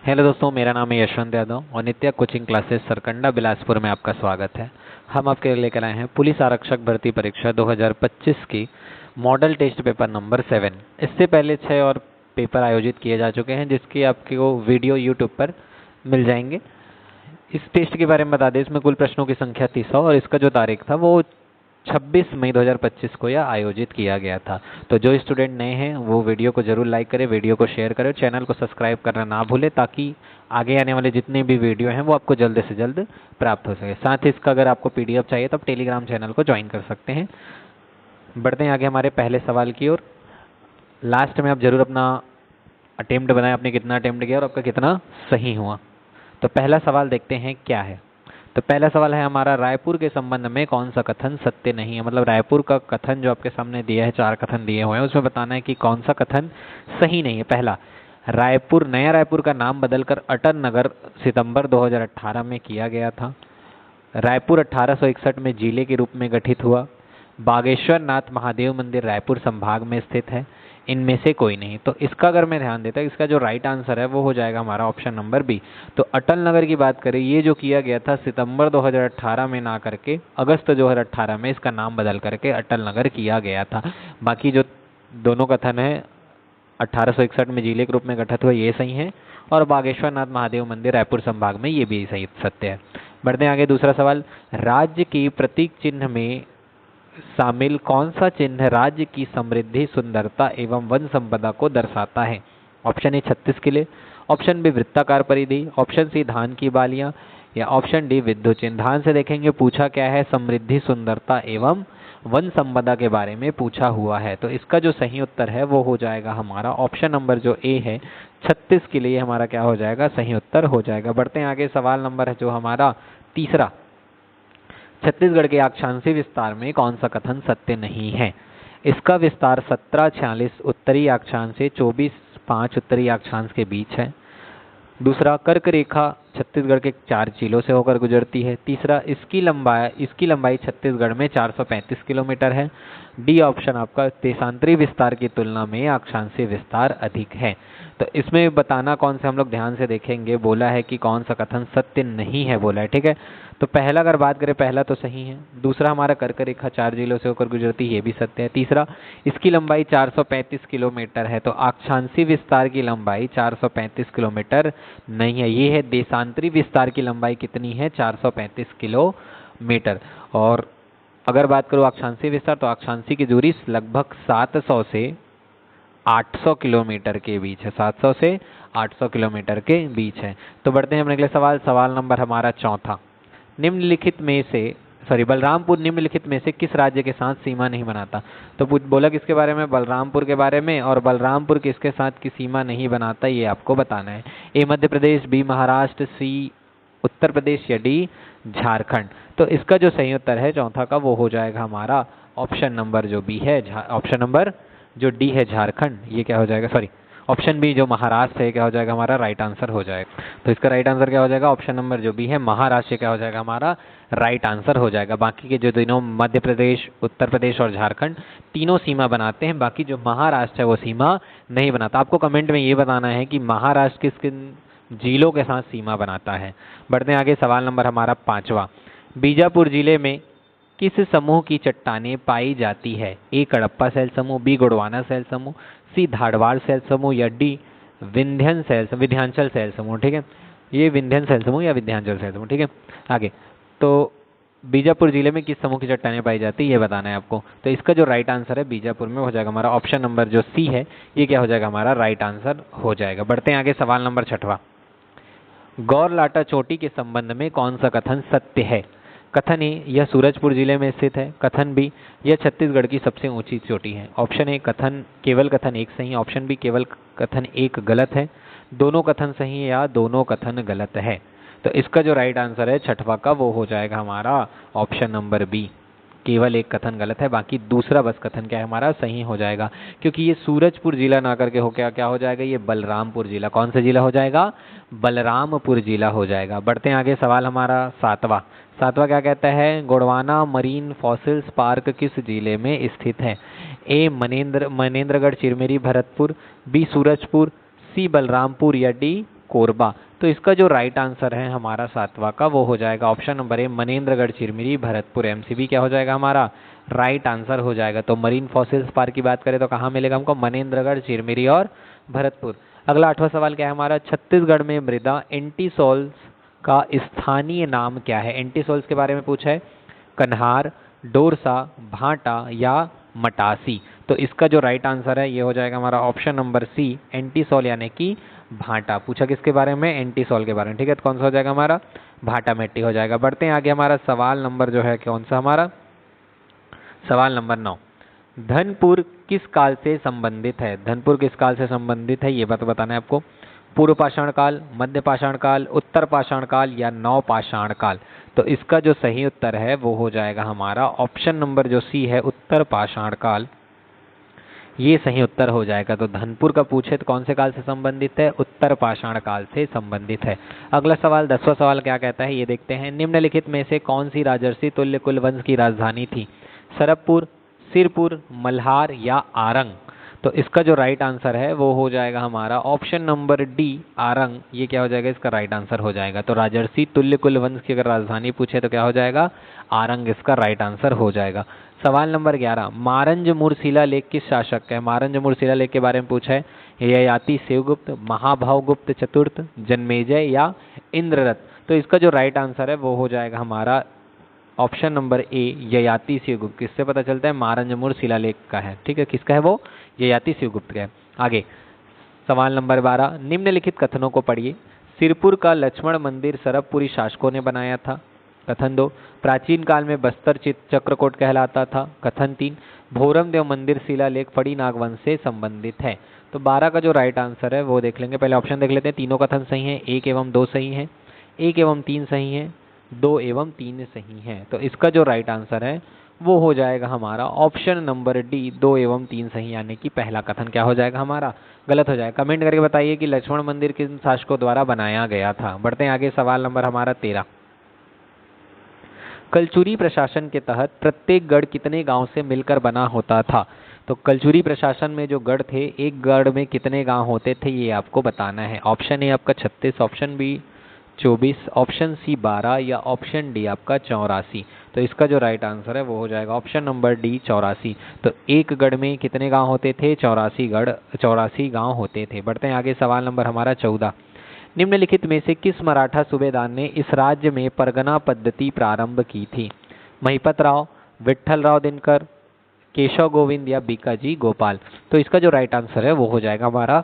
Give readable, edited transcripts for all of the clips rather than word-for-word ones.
Hello दोस्तों, मेरा नाम है यशवंत यादव और नित्या कोचिंग क्लासेस सरकंडा बिलासपुर में आपका स्वागत है। हम आपके लिए लेकर आए हैं पुलिस आरक्षक भर्ती परीक्षा 2025 की मॉडल टेस्ट पेपर नंबर 7। इससे पहले 6 और पेपर आयोजित किए जा चुके हैं, जिसकी आपको वीडियो यूट्यूब पर मिल जाएंगे। इस टेस्ट के बारे में बता दें, इसमें कुल प्रश्नों की संख्या 30 और इसका जो तारीख था वो 26 मई 2025 को यह आयोजित किया गया था। तो जो स्टूडेंट नए हैं वो वीडियो को जरूर लाइक करें, वीडियो को शेयर करें, चैनल को सब्सक्राइब करना ना भूलें, ताकि आगे आने वाले जितने भी वीडियो हैं वो आपको जल्द से जल्द प्राप्त हो सके। साथ ही इसका अगर आपको पीडीएफ चाहिए तो आप टेलीग्राम चैनल को ज्वाइन कर सकते हैं। बढ़ते हैं आगे हमारे पहले सवाल की ओर। लास्ट में आप जरूर अपना अटेम्प्ट बनाएं, आपने कितना अटेम्प्ट किया और आपका कितना सही हुआ। तो पहला सवाल देखते हैं क्या है। तो पहला सवाल है हमारा, रायपुर के संबंध में कौन सा कथन सत्य नहीं है। मतलब रायपुर का कथन जो आपके सामने दिया है, 4 कथन दिए हुए हैं, उसमें बताना है कि कौन सा कथन सही नहीं है। पहला, रायपुर नया रायपुर का नाम बदलकर अटल नगर सितंबर 2018 में किया गया था। रायपुर 1861 में जिले के रूप में गठित हुआ। बागेश्वर नाथ महादेव मंदिर रायपुर संभाग में स्थित है। इनमें से कोई नहीं। तो इसका अगर मैं ध्यान देता, इसका जो राइट आंसर है वो हो जाएगा हमारा ऑप्शन नंबर बी। तो अटल नगर की बात करें, ये जो किया गया था सितंबर 2018 में ना करके अगस्त 2018 में इसका नाम बदल करके अटल नगर किया गया था। बाकी जो दोनों कथन है, 1861 में जिले के रूप में गठित हुआ, ये सही है, और बागेश्वर नाथ महादेव मंदिर रायपुर संभाग में, ये भी सही सत्य है। बढ़ते हैं आगे। दूसरा सवाल, राज्य की प्रतीक चिन्ह में शामिल कौन सा चिन्ह राज्य की समृद्धि, सुंदरता एवं वन संपदा को दर्शाता है। ऑप्शन ए 36 किले, ऑप्शन बी वृत्ताकार परिधि, ऑप्शन सी धान की बालियां, या ऑप्शन डी विद्युत चिन्ह। ध्यान से देखेंगे पूछा क्या है, समृद्धि, सुंदरता एवं वन संपदा के बारे में पूछा हुआ है। तो इसका जो सही उत्तर है वो हो जाएगा हमारा ऑप्शन नंबर जो ए है 36 के लिए हमारा क्या हो जाएगा, सही उत्तर हो जाएगा। बढ़ते हैं आगे। सवाल नंबर है जो हमारा तीसरा, छत्तीसगढ़ के अक्षांशीय विस्तार में कौन सा कथन सत्य नहीं है। इसका विस्तार 1746 उत्तरी अक्षांश से 24/5 उत्तरी अक्षांश के बीच है। दूसरा, कर्क रेखा छत्तीसगढ़ के 4 जिलों से होकर गुजरती है। तीसरा, इसकी लंबाई छत्तीसगढ़ में 435 किलोमीटर है। डी ऑप्शन आपका, देशांतरी विस्तार की तुलना में अक्षांशीय विस्तार अधिक है। तो इसमें बताना कौन से हम लोग ध्यान से देखेंगे, बोला है कि कौन सा कथन सत्य नहीं है बोला है, ठीक है। तो पहला अगर बात करें, पहला तो सही है। दूसरा, हमारा कर्क रेखा 4 जिलों से होकर गुजरती है, ये भी सत्य है। तीसरा, इसकी लंबाई 435 किलोमीटर है। तो अक्षांशीय विस्तार की लंबाई 435 किलोमीटर नहीं है। ये है देशांतरी विस्तार की लंबाई कितनी है, 435 किलोमीटर। और अगर बात करूँ अक्षांशीय विस्तार, तो अक्षांशीय की दूरी लगभग 700 से 800 किलोमीटर के बीच है। 700 से 800 किलोमीटर के बीच है। तो बढ़ते हैं अपने अगले सवाल। सवाल नंबर हमारा चौथा, निम्नलिखित में से बलरामपुर निम्नलिखित में से किस राज्य के साथ सीमा नहीं बनाता। तो बोला किसके बारे में, बलरामपुर के बारे में। और बलरामपुर किसके साथ की सीमा नहीं बनाता, ये आपको बताना है। ए मध्य प्रदेश, बी महाराष्ट्र, सी उत्तर प्रदेश, या डी झारखंड। तो इसका जो सही उत्तर है चौथा का, वो हो जाएगा हमारा ऑप्शन नंबर जो बी है, ऑप्शन नंबर जो डी है झारखंड। ये क्या हो जाएगा, सॉरी, ऑप्शन बी जो महाराष्ट्र है क्या हो जाएगा हमारा राइट आंसर हो जाएगा। तो इसका राइट आंसर क्या हो जाएगा, ऑप्शन नंबर जो बी है महाराष्ट्र क्या हो जाएगा हमारा राइट आंसर हो जाएगा। बाकी के जो तीनों मध्य प्रदेश, उत्तर प्रदेश और झारखंड तीनों सीमा बनाते हैं, बाकी जो महाराष्ट्र है वो सीमा नहीं बनाता। आपको कमेंट में ये बताना है कि महाराष्ट्र किस किन जिलों के साथ सीमा बनाता है। बढ़ते हैं आगे। सवाल नंबर हमारा पांचवा, बीजापुर जिले में किस समूह की चट्टानें पाई जाती है। ए कडप्पा शैल समूह, बी गोंडवाना शैल समूह, सी धारवाड़ शैल समूह, या डी विंध्यांचल शैल समूह। ठीक है, ये विंध्यन शैल समूह या विंध्यांचल शैल समूह। ठीक है, आगे। तो बीजापुर जिले में किस समूह की चट्टानें पाई जाती है ये बताना है आपको। तो इसका जो राइट आंसर है बीजापुर में हो जाएगा हमारा ऑप्शन नंबर जो सी है, ये क्या हो जाएगा हमारा राइट आंसर हो जाएगा। बढ़ते हैं आगे। सवाल नंबर छठवा, गौरलाटा चोटी के संबंध में कौन सा कथन सत्य है। कथन ए, यह सूरजपुर जिले में स्थित है। कथन बी, यह छत्तीसगढ़ की सबसे ऊंची चोटी है। ऑप्शन ए केवल कथन एक सही है। ऑप्शन बी केवल कथन एक गलत है। दोनों कथन सही है या दोनों कथन गलत है। तो इसका जो राइट आंसर है छठवा का, वो हो जाएगा हमारा ऑप्शन नंबर बी, केवल एक कथन गलत है, बाकी दूसरा बस कथन क्या है हमारा सही हो जाएगा। क्योंकि ये सूरजपुर जिला ना करके हो क्या हो जाएगा, ये बलरामपुर जिला। कौन सा जिला हो जाएगा, बलरामपुर जिला हो जाएगा। बढ़ते हैं आगे। सवाल हमारा सातवां क्या कहता है, गोंडवाना मरीन फॉसिल्स पार्क किस जिले में स्थित है। ए मनेन्द्रगढ़, चिरमिरी, भरतपुर, बी सूरजपुर, सी बलरामपुर, या डी कोरबा। तो इसका जो राइट आंसर है हमारा 7वां का वो हो जाएगा option number A Manendragarh Chirmiri Bharatpur MCB क्या हो जाएगा हमारा राइट आंसर हो जाएगा। तो मरीन फॉसिल्स पार्क की बात करें तो कहाँ मिलेगा हमको मनेन्द्रगढ़ चिरमिरी और भरतपुर। अगला 8वां सवाल क्या है हमारा छत्तीसगढ़ में मृदा एंटीसोल्स का स्थानीय नाम क्या है। एंटीसोल्स के बारे में पूछा है कन्हार, डोरसा, भाटा या मटासी। तो इसका जो राइट आंसर है ये हो जाएगा हमारा ऑप्शन नंबर सी एंटीसोल यानी कि भाटा। पूछा किसके बारे में एंटीसोल के बारे में, ठीक है। तो कौन सा हो जाएगा हमारा भाटा मिट्टी हो जाएगा। बढ़ते हैं आगे हमारा सवाल नंबर जो है कौन सा हमारा सवाल नंबर 9 धनपुर किस काल से संबंधित है। धनपुर किस काल से संबंधित है ये बात बताना है आपको। पूर्व पाषाण काल, मध्य पाषाण काल, उत्तर पाषाण काल या नव पाषाण काल। तो इसका जो सही उत्तर है वो हो जाएगा हमारा ऑप्शन नंबर जो सी है उत्तर पाषाण काल, ये सही उत्तर हो जाएगा। तो धनपुर का पूछे तो कौन से काल से संबंधित है उत्तर पाषाण काल से संबंधित है। अगला सवाल 10वां सवाल क्या कहता है ये देखते हैं। निम्नलिखित में से कौन सी राजर्षि तुल्यकुल वंश की राजधानी थी। सरबपुर, सिरपुर, मल्हार या आरंग। तो इसका जो राइट आंसर है वो हो जाएगा हमारा ऑप्शन नंबर डी आरंग, ये क्या हो जाएगा इसका राइट आंसर हो जाएगा। तो राजर्षि तुल्यकुल वंश की अगर राजधानी पूछे तो क्या हो जाएगा आरंग इसका राइट आंसर हो जाएगा। सवाल नंबर 11 मारंजमुर शिलालेख किस शासक का है। मारंजमुर शिलालेख के बारे में पूछा है ययाति शिवगुप्त, महाभावगुप्त चतुर्थ, जन्मेजय या इंद्ररथ। तो इसका जो राइट आंसर है वो हो जाएगा हमारा option number A Yayati Shivgupt. किससे पता चलता है मारंजमुर शिलालेख का है, ठीक है। किसका है वो ययाति शिवगुप्त का है। आगे सवाल नंबर 12 निम्नलिखित कथनों को पढ़िए। सिरपुर का लक्ष्मण मंदिर सरबपुरी शासकों ने बनाया था। कथन 2 प्राचीन काल में बस्तर चक्रकोट कहलाता था। कथन 3 भोरमदेव मंदिर शिलालेख फड़ी नागवंश से संबंधित है। तो 12 का जो राइट आंसर है वो देख लेंगे। पहले ऑप्शन देख लेते हैं। तीनों कथन सही हैं, 1 एवं 2 सही हैं, 1 एवं 3 सही हैं, 2 एवं 3 सही हैं। तो इसका जो राइट आंसर है वो हो जाएगा हमारा ऑप्शन नंबर डी 2 एवं 3 सही, यानी कि पहला कथन क्या हो जाएगा हमारा गलत हो जाएगा। कमेंट करके बताइए कि लक्ष्मण मंदिर किन शासकों द्वारा बनाया गया था। बढ़ते हैं आगे सवाल नंबर हमारा 13 कलचुरी प्रशासन के तहत प्रत्येक गढ़ कितने गांव से मिलकर बना होता था। तो कलचुरी प्रशासन में जो गढ़ थे एक गढ़ में कितने गांव होते थे ये आपको बताना है। ऑप्शन ए आपका 36, ऑप्शन बी 24, ऑप्शन सी 12 या ऑप्शन डी आपका 84। तो इसका जो राइट आंसर है वो हो जाएगा ऑप्शन नंबर डी 84। तो एक गढ़ में कितने गांव होते थे 84 गांव होते थे। बढ़ते हैं आगे सवाल नंबर हमारा 14 निम्नलिखित में से किस मराठा सूबेदार ने इस राज्य में परगना पद्धति प्रारंभ की थी। महिपत राव, विट्ठल राव दिनकर, केशव गोविंद या बीकाजी गोपाल। तो इसका जो राइट आंसर है वो हो जाएगा हमारा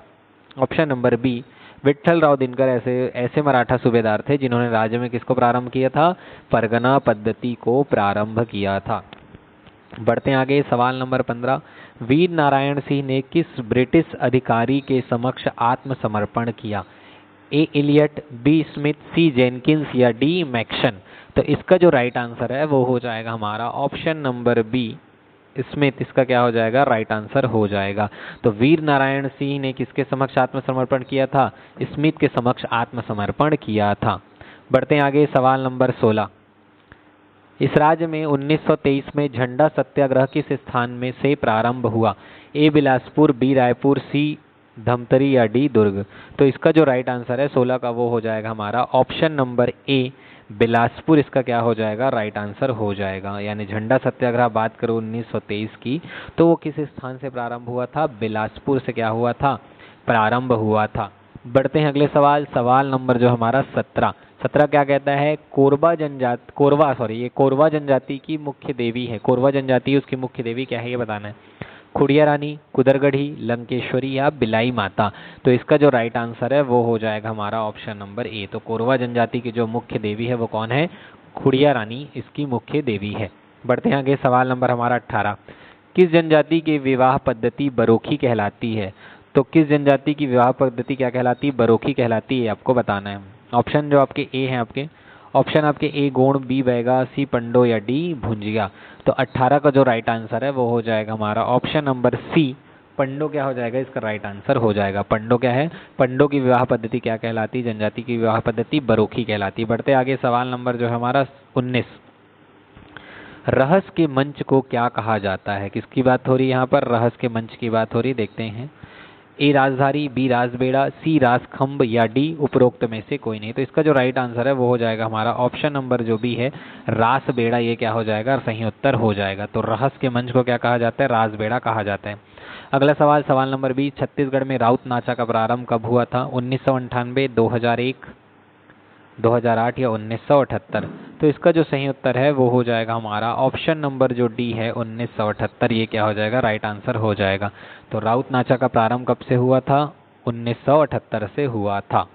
option number B Vitthal Rao Dinkar. ऐसे मराठा सूबेदार थे जिन्होंने राज्य में किसको प्रारंभ किया था परगना पद्धति को प्रारंभ किया था। बढ़ते हैं आगे सवाल नंबर 15 वीर नारायण सिंह ने किस ब्रिटिश अधिकारी के समक्ष आत्मसमर्पण किया। ए इलियट, बी स्मिथ, सी जेनकिंस या डी मैक्सन। तो इसका जो राइट आंसर है वो हो जाएगा हमारा ऑप्शन नंबर बी स्मिथ, इसका क्या हो जाएगा राइट आंसर हो जाएगा। तो वीर नारायण सिंह ने किसके समक्ष आत्मसमर्पण किया था स्मिथ के समक्ष आत्मसमर्पण किया था। बढ़ते हैं आगे सवाल नंबर 16 इस राज्य में 1923 में झंडा सत्याग्रह किस स्थान में से प्रारंभ हुआ। ए बिलासपुर, बी रायपुर, सी धमतरी या डी दुर्ग। तो इसका जो राइट आंसर है 16 का वो हो जाएगा हमारा ऑप्शन नंबर ए बिलासपुर, इसका क्या हो जाएगा राइट आंसर हो जाएगा। यानी झंडा सत्याग्रह बात करो 1923 की तो वो किस स्थान से प्रारंभ हुआ था बिलासपुर से क्या हुआ था प्रारंभ हुआ था। बढ़ते हैं अगले सवाल नंबर जो हमारा 17 क्या कहता है कोरवा जनजाति की मुख्य देवी है। कोरवा जनजाति उसकी मुख्य देवी क्या है ये बताना है। खुड़िया रानी, कुदरगढ़ी, लंकेश्वरी या बिलाई माता। तो इसका जो राइट आंसर है वो हो जाएगा हमारा ऑप्शन नंबर ए। तो कोरवा जनजाति की जो मुख्य देवी है वो कौन है खुड़िया रानी इसकी मुख्य देवी है। बढ़ते हैं आगे सवाल नंबर हमारा 18 किस जनजाति की विवाह पद्धति बरोखी कहलाती है। तो किस जनजाति की विवाह पद्धति क्या कहलाती है बरोखी कहलाती है आपको बताना है। ऑप्शन जो आपके ए हैं ऑप्शन आपके ए गोंड, बी बैगा, सी पंडो या डी भुंजिया। तो 18 का जो राइट आंसर है वो हो जाएगा हमारा ऑप्शन नंबर सी पंडो क्या हो जाएगा इसका राइट आंसर हो जाएगा। पंडो क्या है पंडो की विवाह पद्धति क्या कहलाती जनजाति की विवाह पद्धति बरोखी कहलाती। बढ़ते आगे सवाल नंबर जो है हमारा 19 रहस्य के मंच को क्या कहा जाता है। किसकी बात हो रही है यहाँ पर रहस्य के मंच की बात हो रही देखते हैं। ए राजधारी, बी राजबेड़ा, सी राजखंभ या डी उपरोक्त में से कोई नहीं। तो इसका जो राइट आंसर है वो हो जाएगा हमारा ऑप्शन नंबर जो बी है रासबेड़ा, ये क्या हो जाएगा सही उत्तर हो जाएगा। तो रहस्य के मंच को क्या कहा जाता है, रासबेड़ा कहा जाता है। अगला सवाल, सवाल नंबर 20, छत्तीसगढ़ में राउत नाचा का प्रारंभ कब हुआ था, 1998, 2001, 2008 या 1978। तो इसका जो सही उत्तर है वो हो जाएगा हमारा ऑप्शन नंबर जो डी है 1978, ये क्या हो जाएगा राइट आंसर हो जाएगा। तो राउत नाचा का प्रारंभ कब से हुआ था, 1978 से हुआ था।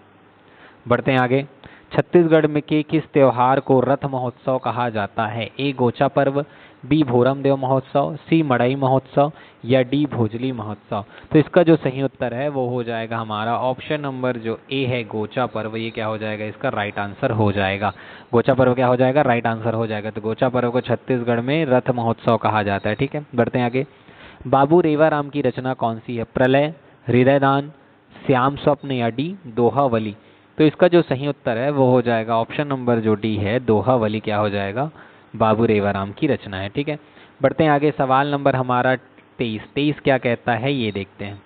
बढ़ते हैं आगे, छत्तीसगढ़ में के किस त्योहार को रथ महोत्सव कहा जाता है, ए गोचा पर्व, बी भोरम देव महोत्सव, सी मड़ई महोत्सव या डी भोजली महोत्सव। तो इसका जो सही उत्तर है वो हो जाएगा हमारा ऑप्शन नंबर जो ए है गोचा पर्व, ये क्या हो जाएगा इसका राइट आंसर हो जाएगा। गोचा पर्व क्या हो जाएगा राइट आंसर हो जाएगा। तो गोचा पर्व को छत्तीसगढ़ में रथ महोत्सव कहा जाता है। ठीक है, बढ़ते हैं आगे। बाबू रेवाराम की रचना कौन सी है, प्रलय, हृदयदान, श्याम स्वप्न या डी दोहावली। तो इसका जो सही उत्तर है वो हो जाएगा ऑप्शन नंबर जो डी है दोहावली, क्या हो जाएगा बाबू रेवाराम की रचना है। ठीक है, बढ़ते हैं आगे। सवाल नंबर हमारा 23 क्या कहता है ये देखते हैं।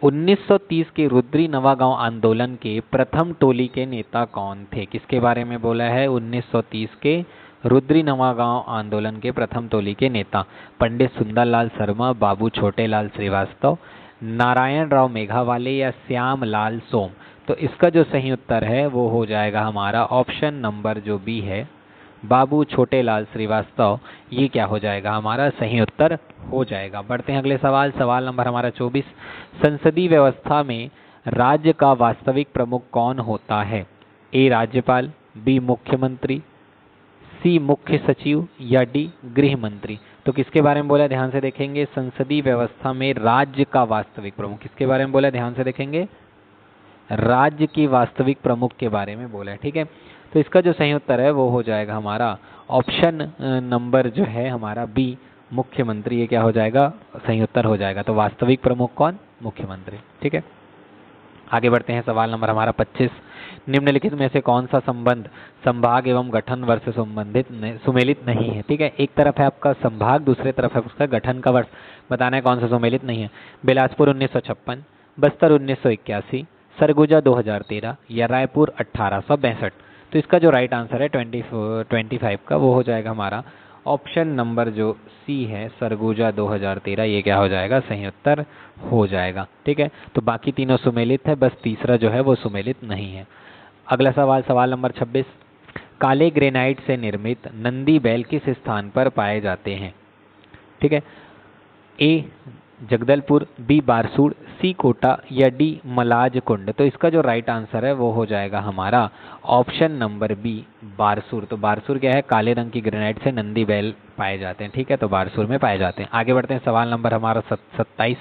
1930 के रुद्री नवागांव आंदोलन के प्रथम टोली के नेता कौन थे, किसके बारे में बोला है, 1930 के रुद्री नवागांव आंदोलन के प्रथम टोली के नेता, पंडित सुंदरलाल शर्मा, बाबू छोटेलाल श्रीवास्तव, नारायण राव मेघावाले या श्याम लाल सोम। तो इसका जो सही उत्तर है वो हो जाएगा हमारा ऑप्शन नंबर जो बी है बाबू छोटेलाल श्रीवास्तव, ये क्या हो जाएगा हमारा सही उत्तर हो जाएगा। बढ़ते हैं अगले सवाल, सवाल नंबर हमारा 24, संसदीय व्यवस्था में राज्य का वास्तविक प्रमुख कौन होता है, ए राज्यपाल, बी मुख्यमंत्री, सी मुख्य सचिव या डी गृह मंत्री। तो किसके बारे में बोला ध्यान से देखेंगे, संसदीय व्यवस्था में राज्य का वास्तविक प्रमुख, किसके बारे में बोला ध्यान से देखेंगे, राज्य की वास्तविक प्रमुख के बारे में बोला है। ठीक है, तो इसका जो सही उत्तर है वो हो जाएगा हमारा ऑप्शन नंबर जो है हमारा बी मुख्यमंत्री, ये क्या हो जाएगा सही उत्तर हो जाएगा। तो वास्तविक प्रमुख कौन, मुख्यमंत्री। ठीक है, आगे बढ़ते हैं। सवाल नंबर हमारा 25, निम्नलिखित में से कौन सा संबंध संभाग एवं गठन वर्ष से संबंधित सुमेलित नहीं है। ठीक है, एक तरफ है आपका संभाग, दूसरे तरफ है उसका गठन का वर्ष, बताना है कौन सा सुमेलित नहीं है। बिलासपुर 1956, बस्तर 1981, सरगुजा 2013 या रायपुर 1862। तो इसका जो राइट आंसर है 25 का वो हो जाएगा हमारा ऑप्शन नंबर जो सी है सरगुजा 2013, ये क्या हो जाएगा सही उत्तर हो जाएगा। ठीक है, तो बाकी तीनों सुमेलित है, बस तीसरा जो है वो सुमेलित नहीं है। अगला सवाल, सवाल नंबर 26, काले ग्रेनाइट से निर्मित नंदी बैल किस स्थान पर पाए जाते हैं। ठीक है, ए जगदलपुर, बी बारसूड़, सी कोटा या डी मलाज कुंड। तो इसका जो राइट आंसर है वो हो जाएगा हमारा ऑप्शन नंबर बी बारसूर। तो बारसूर क्या है, काले रंग की ग्रेनाइट से नंदी बैल पाए जाते हैं। ठीक है, तो बारसूर में पाए जाते हैं। आगे बढ़ते हैं, सवाल नंबर हमारा 27,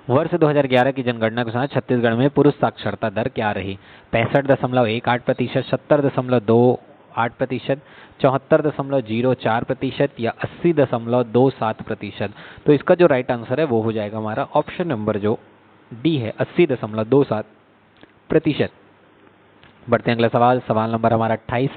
वर्ष 2011 की जनगणना के अनुसार छत्तीसगढ़ में पुरुष साक्षरता दर क्या रही, 65.18%, 70.28%, 74.04% या 80.27%। तो इसका जो राइट आंसर है वो हो जाएगा हमारा ऑप्शन नंबर जो डी है 80.27%। बढ़ते हैं अगला सवाल, सवाल नंबर हमारा 28,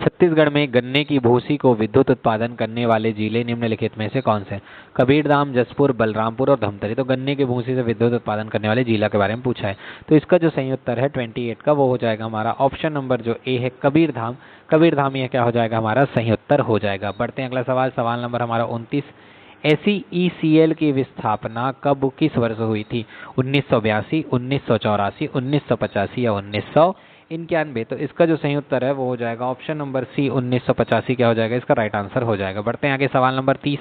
छत्तीसगढ़ में गन्ने की भूसी को विद्युत उत्पादन करने वाले जिले निम्नलिखित में से कौन से, कबीरधाम, जसपुर, बलरामपुर और धमतरी। तो गन्ने की भूसी से विद्युत उत्पादन करने वाले जिला के बारे में पूछा है। तो इसका जो सही उत्तर है 28 का वो हो जाएगा हमारा ऑप्शन नंबर जो ए है कबीरधाम। कबीरधाम ये क्या हो जाएगा हमारा सही उत्तर हो जाएगा। बढ़ते हैं अगला सवाल, सवाल नंबर हमारा 29, SECL की स्थापना कब किस वर्ष हुई थी, 1982, 1984, 1985 या 1991। तो इसका जो सही उत्तर है वो हो जाएगा ऑप्शन नंबर सी 1985, क्या हो जाएगा इसका राइट आंसर हो जाएगा। बढ़ते हैं आगे, सवाल नंबर 30,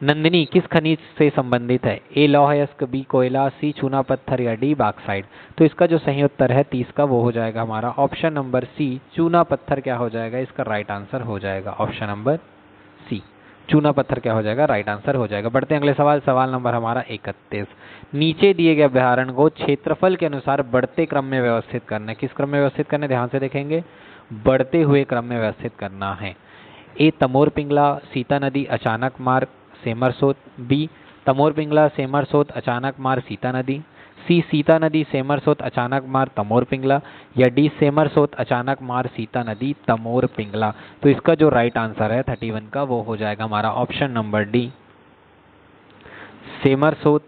नंदिनी किस खनिज से संबंधित है, ए लौह अयस्क, बी कोयला, सी चूना पत्थर या डी बॉक्साइट। तो इसका जो सही उत्तर है 30 का वो हो जाएगा हमारा ऑप्शन नंबर सी चूना पत्थर, क्या हो जाएगा इसका राइट आंसर हो जाएगा ऑप्शन नंबर सी चूना पत्थर, क्या हो जाएगा राइट आंसर हो जाएगा। बढ़ते हैं अगले सवाल, सवाल नंबर हमारा 31, नीचे दिए गए अभ्यारण्य को क्षेत्रफल के अनुसार बढ़ते क्रम में व्यवस्थित करना है। किस क्रम में व्यवस्थित करना है, ध्यान से देखेंगे, बढ़ते हुए क्रम में व्यवस्थित करना है। ए तमोर पिंगला, सीता नदी, अचानक मार्ग, सेमरसोत, बी तमोर पिंगला, सेमरसोत, अचानक मार्ग, सीता नदी, सी सीता नदी, सेमरसोत, अचानक मार्ग, तमोर पिंगला या डी सेमरसोत, अचानक मार्ग, सीता नदी, तमोर पिंगला। तो इसका जो राइट आंसर है 31 का वो हो जाएगा हमारा ऑप्शन नंबर डी सेमरसोत,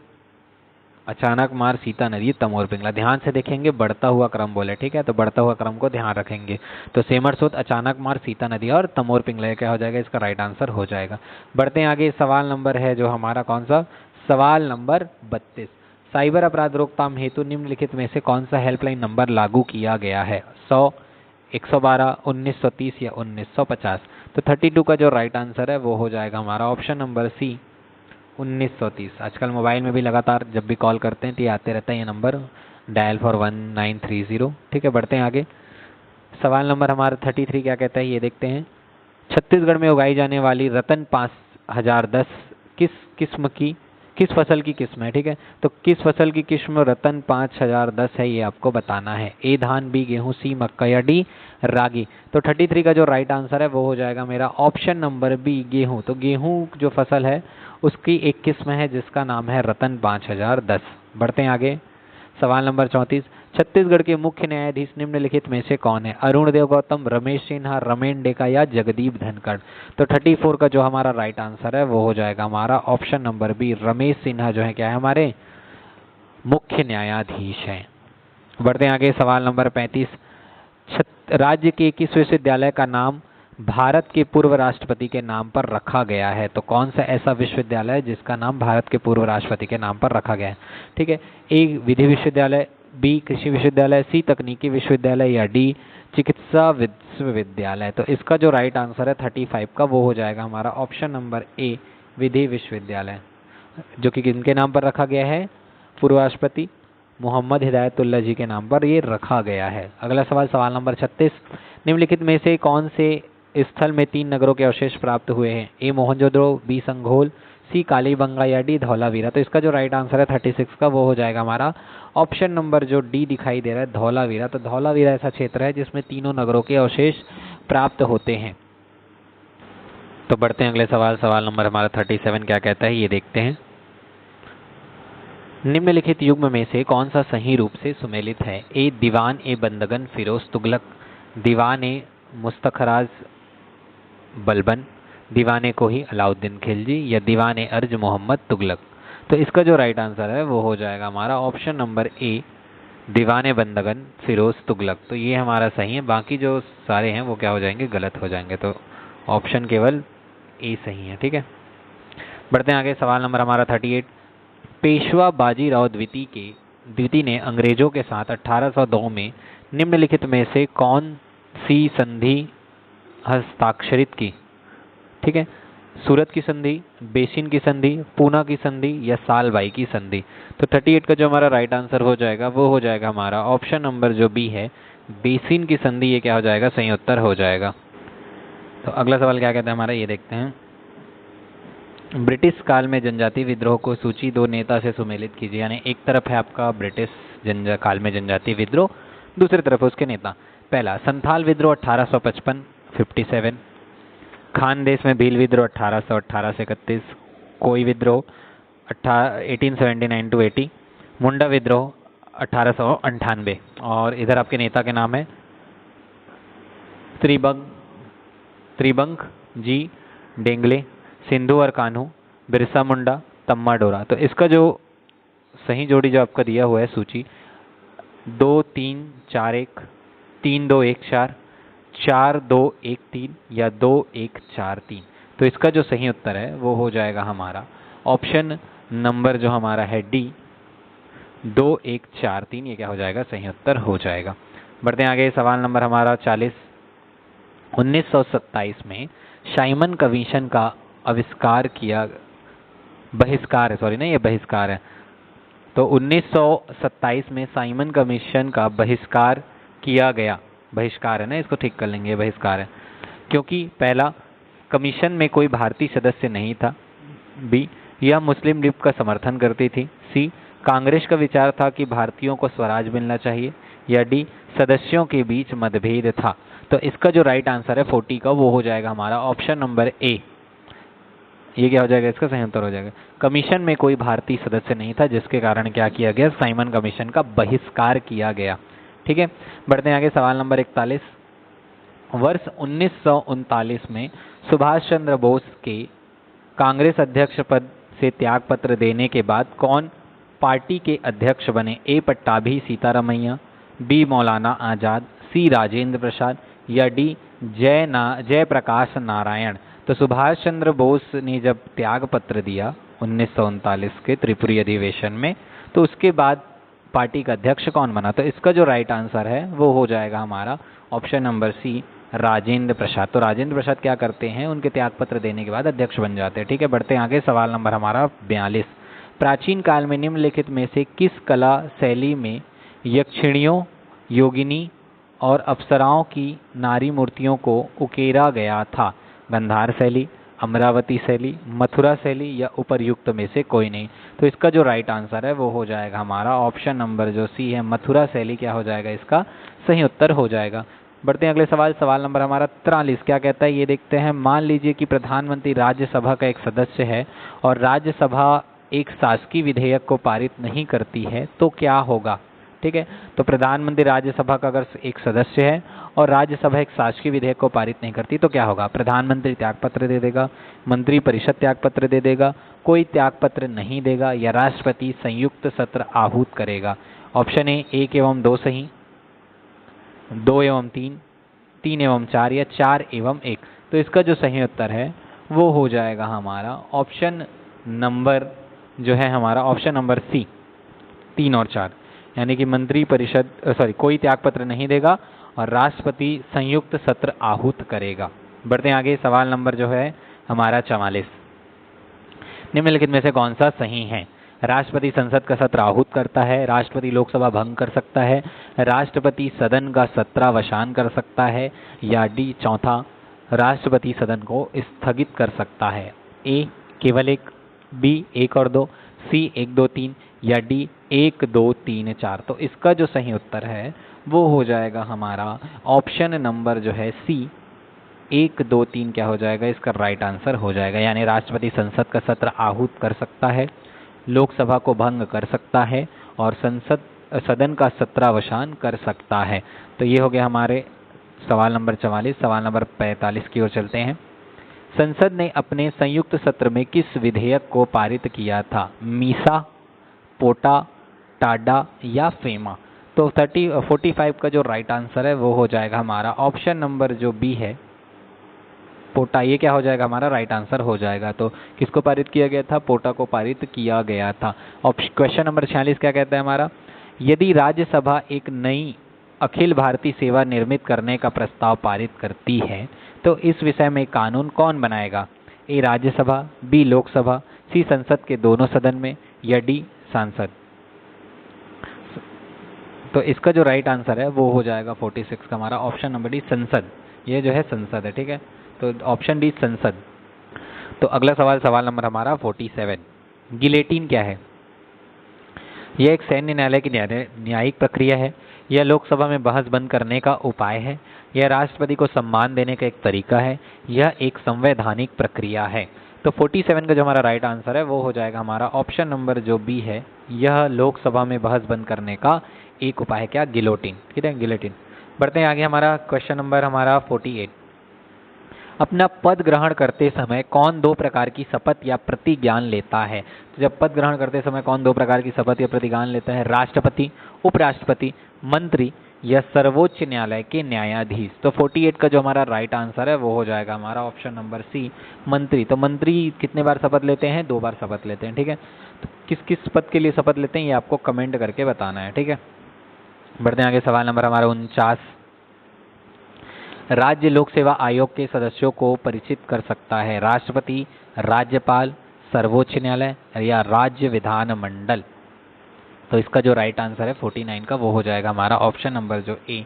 अचानक मार, सीता नदी, तमोर पिंगला। ध्यान से देखेंगे, बढ़ता हुआ क्रम बोले, ठीक है, तो बढ़ता हुआ क्रम को ध्यान रखेंगे। तो सेमर सूत, अचानक मार, सीता नदी और तमोर पिंगला क्या हो जाएगा, इसका राइट आंसर हो जाएगा। बढ़ते हैं आगे। सवाल नंबर है जो हमारा कौन सा, सवाल नंबर 32। साइबर अपराध रोकथाम हेतु निम्नलिखित में से कौन सा हेल्पलाइन नंबर लागू किया गया है, 100, 112, 1930 या 1950। तो 32 का जो राइट आंसर है वो हो जाएगा हमारा ऑप्शन नंबर सी, 1930। आजकल मोबाइल में भी लगातार जब भी कॉल करते हैं तो ये आते रहता है, ये नंबर डायल फॉर 1930। ठीक है, बढ़ते हैं आगे। सवाल नंबर हमारा 33 क्या कहता है, ये देखते हैं। छत्तीसगढ़ में उगाई जाने वाली रतन 5010 किस फसल की किस्म है, ठीक है। तो किस फसल की किस्म रतन 5010 है, ये आपको बताना है। ए धान, बी गेहूं, सी मक्का या डी रागी। तो 33 का जो राइट आंसर है वो हो जाएगा मेरा ऑप्शन नंबर बी, गेहूं। तो गेहूं जो फसल है उसकी एक किस्म है जिसका नाम है रतन 5010। बढ़ते हैं आगे। सवाल नंबर 34। छत्तीसगढ़ के मुख्य न्यायाधीश निम्नलिखित में से कौन है, अरुण देव गौतम, रमेश सिन्हा, रमेन डेका या जगदीप धनखड़। तो 34 का जो हमारा राइट आंसर है वो हो जाएगा हमारा option number B, Ramesh Sinha जो है क्या है हमारे मुख्य न्यायाधीश हैं। बढ़ते हैं आगे। सवाल नंबर 35। राज्य के किस विश्वविद्यालय का नाम भारत के पूर्व राष्ट्रपति के नाम पर रखा गया है। तो कौन सा ऐसा विश्वविद्यालय है जिसका नाम भारत के पूर्व राष्ट्रपति के नाम पर रखा गया है, ठीक है। ए विधि विश्वविद्यालय, बी कृषि विश्वविद्यालय, सी तकनीकी विश्वविद्यालय या डी चिकित्सा विश्वविद्यालय। तो इसका जो राइट आंसर है 35 का वो हो जाएगा हमारा ऑप्शन नंबर ए, विधि विश्वविद्यालय, जो कि किनके नाम पर रखा गया है, पूर्व राष्ट्रपति मोहम्मद हिदायतुल्लाह जी के नाम पर ये रखा गया है। अगला सवाल, सवाल नंबर 36। निम्नलिखित में से कौन से स्थल में 3 नगरों के अवशेष प्राप्त हुए हैं, ए मोहनजोदड़ो, बी संघोल, सी कालीबंगा या डी धौलावीरा। तो इसका जो राइट आंसर है 36 का वो हो जाएगा हमारा ऑप्शन नंबर जो डी दिखाई दे रहा है, धौलावीरा। तो धौलावीरा ऐसा क्षेत्र है जिसमें तीनों नगरों के अवशेष प्राप्त होते हैं। तो बढ़ते हैं अगले सवाल। सवाल नंबर हमारा 37 क्या कहता है, ये देखते हैं। निम्नलिखित युग्म में से कौन सा सही रूप से सुमेलित है, ए दीवान ए बंदगन फिरोज तुगलक, दीवान ए मुस्तखराज बलबन, दीवाने को ही अलाउद्दीन खिलजी या दीवाने अर्ज मोहम्मद तुगलक। तो इसका जो राइट आंसर है वो हो जाएगा हमारा ऑप्शन नंबर ए, दीवाने बंदगन फिरोज तुगलक। तो ये हमारा सही है, बाकी जो सारे हैं वो क्या हो जाएंगे, गलत हो जाएंगे। तो ऑप्शन केवल ए सही है, ठीक है। बढ़ते हैं आगे। सवाल नंबर हमारा 38। पेशवा बाजीराव द्वितीय ने अंग्रेजों के साथ 1802 में निम्नलिखित में से कौन सी संधि हस्ताक्षरित की, ठीक है। सूरत की संधि, बेसिन की संधि, पूना की संधि या सालबाई की संधि। तो 38 का जो हमारा राइट आंसर हो जाएगा वो हो जाएगा हमारा ऑप्शन नंबर जो बी है, बेसिन की संधि। ये क्या हो जाएगा, सही उत्तर हो जाएगा। तो अगला सवाल क्या कहता है हमारा, ये देखते हैं। ब्रिटिश काल में जनजाति विद्रोह को सूची 2 नेता से सुमेलित कीजिए। यानी एक तरफ है आपका ब्रिटिश काल में जनजाति विद्रोह, दूसरी तरफ उसके नेता। पहला संथाल विद्रोह 1855 57, खानदेश में भील विद्रोह 1818 से 31, कोई विद्रोह 1879 to 80, मुंडा विद्रोह 1898। और इधर आपके नेता के नाम है त्रिबंग जी डेंगले, सिंधु और कान्हू, बिरसा मुंडा, तम्मा डोरा। तो इसका जो सही जोड़ी जो आपका दिया हुआ है सूची 2 3 4 1, 3 2 1 4, 4 2 1 3 या 2 1 4 3। तो इसका जो सही उत्तर है वो हो जाएगा हमारा ऑप्शन नंबर जो हमारा है डी, 2 1 4 3। ये क्या हो जाएगा, सही उत्तर हो जाएगा। बढ़ते हैं आगे। सवाल नंबर हमारा 40। 1927 में साइमन कमीशन का आविष्कार किया, बहिष्कार है, सॉरी नहीं ये बहिष्कार है। तो 1927 में साइमन कमीशन का बहिष्कार किया गया, बहिष्कार है ना, इसको ठीक कर लेंगे, बहिष्कार है, क्योंकि पहला कमीशन में कोई भारतीय सदस्य नहीं था, बी यह मुस्लिम लीग का समर्थन करती थी, सी कांग्रेस का विचार था कि भारतीयों को स्वराज मिलना चाहिए, या डी सदस्यों के बीच मतभेद था। तो इसका जो राइट आंसर है 40 का वो हो जाएगा हमारा ऑप्शन नंबर ए। ये क्या हो जाएगा, इसका सही उत्तर हो जाएगा कमीशन में कोई भारतीय सदस्य नहीं था, जिसके कारण क्या किया गया, साइमन कमीशन का बहिष्कार किया गया, ठीक है। बढ़ते हैं आगे। सवाल नंबर 41। वर्ष 1939 में सुभाष चंद्र बोस के कांग्रेस अध्यक्ष पद से त्यागपत्र देने के बाद कौन पार्टी के अध्यक्ष बने? ए पट्टाभी सीतारमैया, बी मौलाना आज़ाद, सी राजेंद्र प्रसाद या डी जयप्रकाश नारायण। तो सुभाष चंद्र बोस ने जब त्याग पत्र दिया 1939 के त्रिपुरी अधिवेशन में, तो उसके बाद पार्टी का अध्यक्ष कौन बना? तो इसका जो राइट आंसर है वो हो जाएगा हमारा ऑप्शन नंबर सी, राजेंद्र प्रसाद। तो राजेंद्र प्रसाद क्या करते हैं, उनके त्यागपत्र देने के बाद अध्यक्ष बन जाते हैं। ठीक है, बढ़ते हैं आगे। सवाल नंबर हमारा 42। प्राचीन काल में निम्नलिखित में से किस कला शैली में यक्षिणियों, योगिनी और अप्सराओं की नारी मूर्तियों को उकेरा गया था? गंधार शैली, अमरावती शैली, मथुरा शैली या उपर्युक्त में से कोई नहीं। तो इसका जो राइट आंसर है वो हो जाएगा हमारा ऑप्शन नंबर जो सी है, मथुरा शैली क्या हो जाएगा, इसका सही उत्तर हो जाएगा। बढ़ते हैं अगले सवाल। सवाल नंबर हमारा 43 क्या कहता है, ये देखते हैं। मान लीजिए कि प्रधानमंत्री राज्यसभा का एक सदस्य है और राज्यसभा एक शासकीय विधेयक को पारित नहीं करती है, तो क्या होगा? ठीक है, तो प्रधानमंत्री राज्यसभा का अगर एक सदस्य है और राज्यसभा एक शासकीय विधेयक को पारित नहीं करती तो क्या होगा? प्रधानमंत्री त्यागपत्र दे देगा, मंत्री परिषद त्यागपत्र दे देगा, कोई त्यागपत्र नहीं देगा या राष्ट्रपति संयुक्त सत्र आहूत करेगा? ऑप्शन ए 1 एवं 2 सही, 2 एवं 3, 3 एवं 4 या 4 एवं 1। तो इसका जो सही उत्तर है वो हो जाएगा हमारा ऑप्शन नंबर जो है हमारा ऑप्शन नंबर सी, 3 और 4, यानी कि मंत्री परिषद कोई त्यागपत्र नहीं देगा और राष्ट्रपति संयुक्त सत्र आहूत करेगा। बढ़ते हैं आगे। सवाल नंबर जो है हमारा 44। निम्नलिखित में से कौन सा सही है? राष्ट्रपति संसद का सत्र आहूत करता है, राष्ट्रपति लोकसभा भंग कर सकता है, राष्ट्रपति सदन का सत्रावसान कर सकता है या डी चौथा, राष्ट्रपति सदन को स्थगित कर सकता है? ए केवल 1, बी 1 और 2, सी 1 2 3 या डी 1 2 3 4। तो इसका जो सही उत्तर है वो हो जाएगा हमारा ऑप्शन नंबर जो है सी, 1 2 3 क्या हो जाएगा, इसका राइट आंसर हो जाएगा। यानी राष्ट्रपति संसद का सत्र आहूत कर सकता है, लोकसभा को भंग कर सकता है और सदन का सत्रावसान कर सकता है। तो ये हो गया हमारे सवाल नंबर 44। सवाल नंबर 45 की ओर चलते हैं। संसद ने अपने संयुक्त सत्र में किस विधेयक को पारित किया था? मीसा, पोटा, टाडा या फेमा? तो 45 का जो राइट आंसर है वो हो जाएगा हमारा ऑप्शन नंबर जो बी है, पोटा। ये क्या हो जाएगा हमारा राइट आंसर हो जाएगा। तो किसको पारित किया गया था? पोटा को पारित किया गया था। क्वेश्चन नंबर 46 क्या कहता है हमारा, यदि राज्यसभा एक नई अखिल भारतीय सेवा निर्मित करने का प्रस्ताव पारित करती है तो इस विषय में कानून कौन बनाएगा? ए राज्यसभा, बी लोकसभा, सी संसद के दोनों सदन में या डी सांसद? तो इसका जो राइट आंसर है वो हो जाएगा 46 का हमारा ऑप्शन नंबर डी, संसद। ये जो है संसद है। ठीक है, तो ऑप्शन डी संसद। तो अगला सवाल, सवाल नंबर हमारा 47। गिलेटिन क्या है? यह एक सैन्य न्यायालय की न्यायिक प्रक्रिया है, यह लोकसभा में बहस बंद करने का उपाय है, यह राष्ट्रपति को सम्मान देने का एक तरीका है, यह एक संवैधानिक प्रक्रिया है। तो 47 का जो हमारा राइट आंसर है वो हो जाएगा हमारा ऑप्शन नंबर जो बी है, यह लोकसभा में बहस बंद करने का एक उपाय है। क्या? गिलोटिन। ठीक है, गिलोटिन। बढ़ते हैं आगे। हमारा क्वेश्चन नंबर हमारा 48। अपना पद ग्रहण करते समय कौन 2 प्रकार की शपथ या प्रतिज्ञान लेता है? तो जब पद ग्रहण करते समय कौन 2 प्रकार की शपथ या प्रतिज्ञान लेता है? राष्ट्रपति, उपराष्ट्रपति, मंत्री या सर्वोच्च न्यायालय के न्यायाधीश? तो 48 का जो हमारा राइट आंसर है वो हो जाएगा हमारा ऑप्शन नंबर सी, मंत्री। तो मंत्री कितने बार शपथ लेते हैं? 2 बार शपथ लेते हैं। ठीक है, तो किस किस पद के लिए शपथ लेते हैं ये आपको कमेंट करके बताना है। ठीक है, बढ़ते हैं आगे। सवाल नंबर हमारा 49। राज्य लोक सेवा आयोग के सदस्यों को परिचित कर सकता है? राष्ट्रपति, राज्यपाल, सर्वोच्च न्यायालय या राज्य विधानमंडल? तो इसका जो राइट आंसर है 49 का वो हो जाएगा हमारा ऑप्शन नंबर जो ए,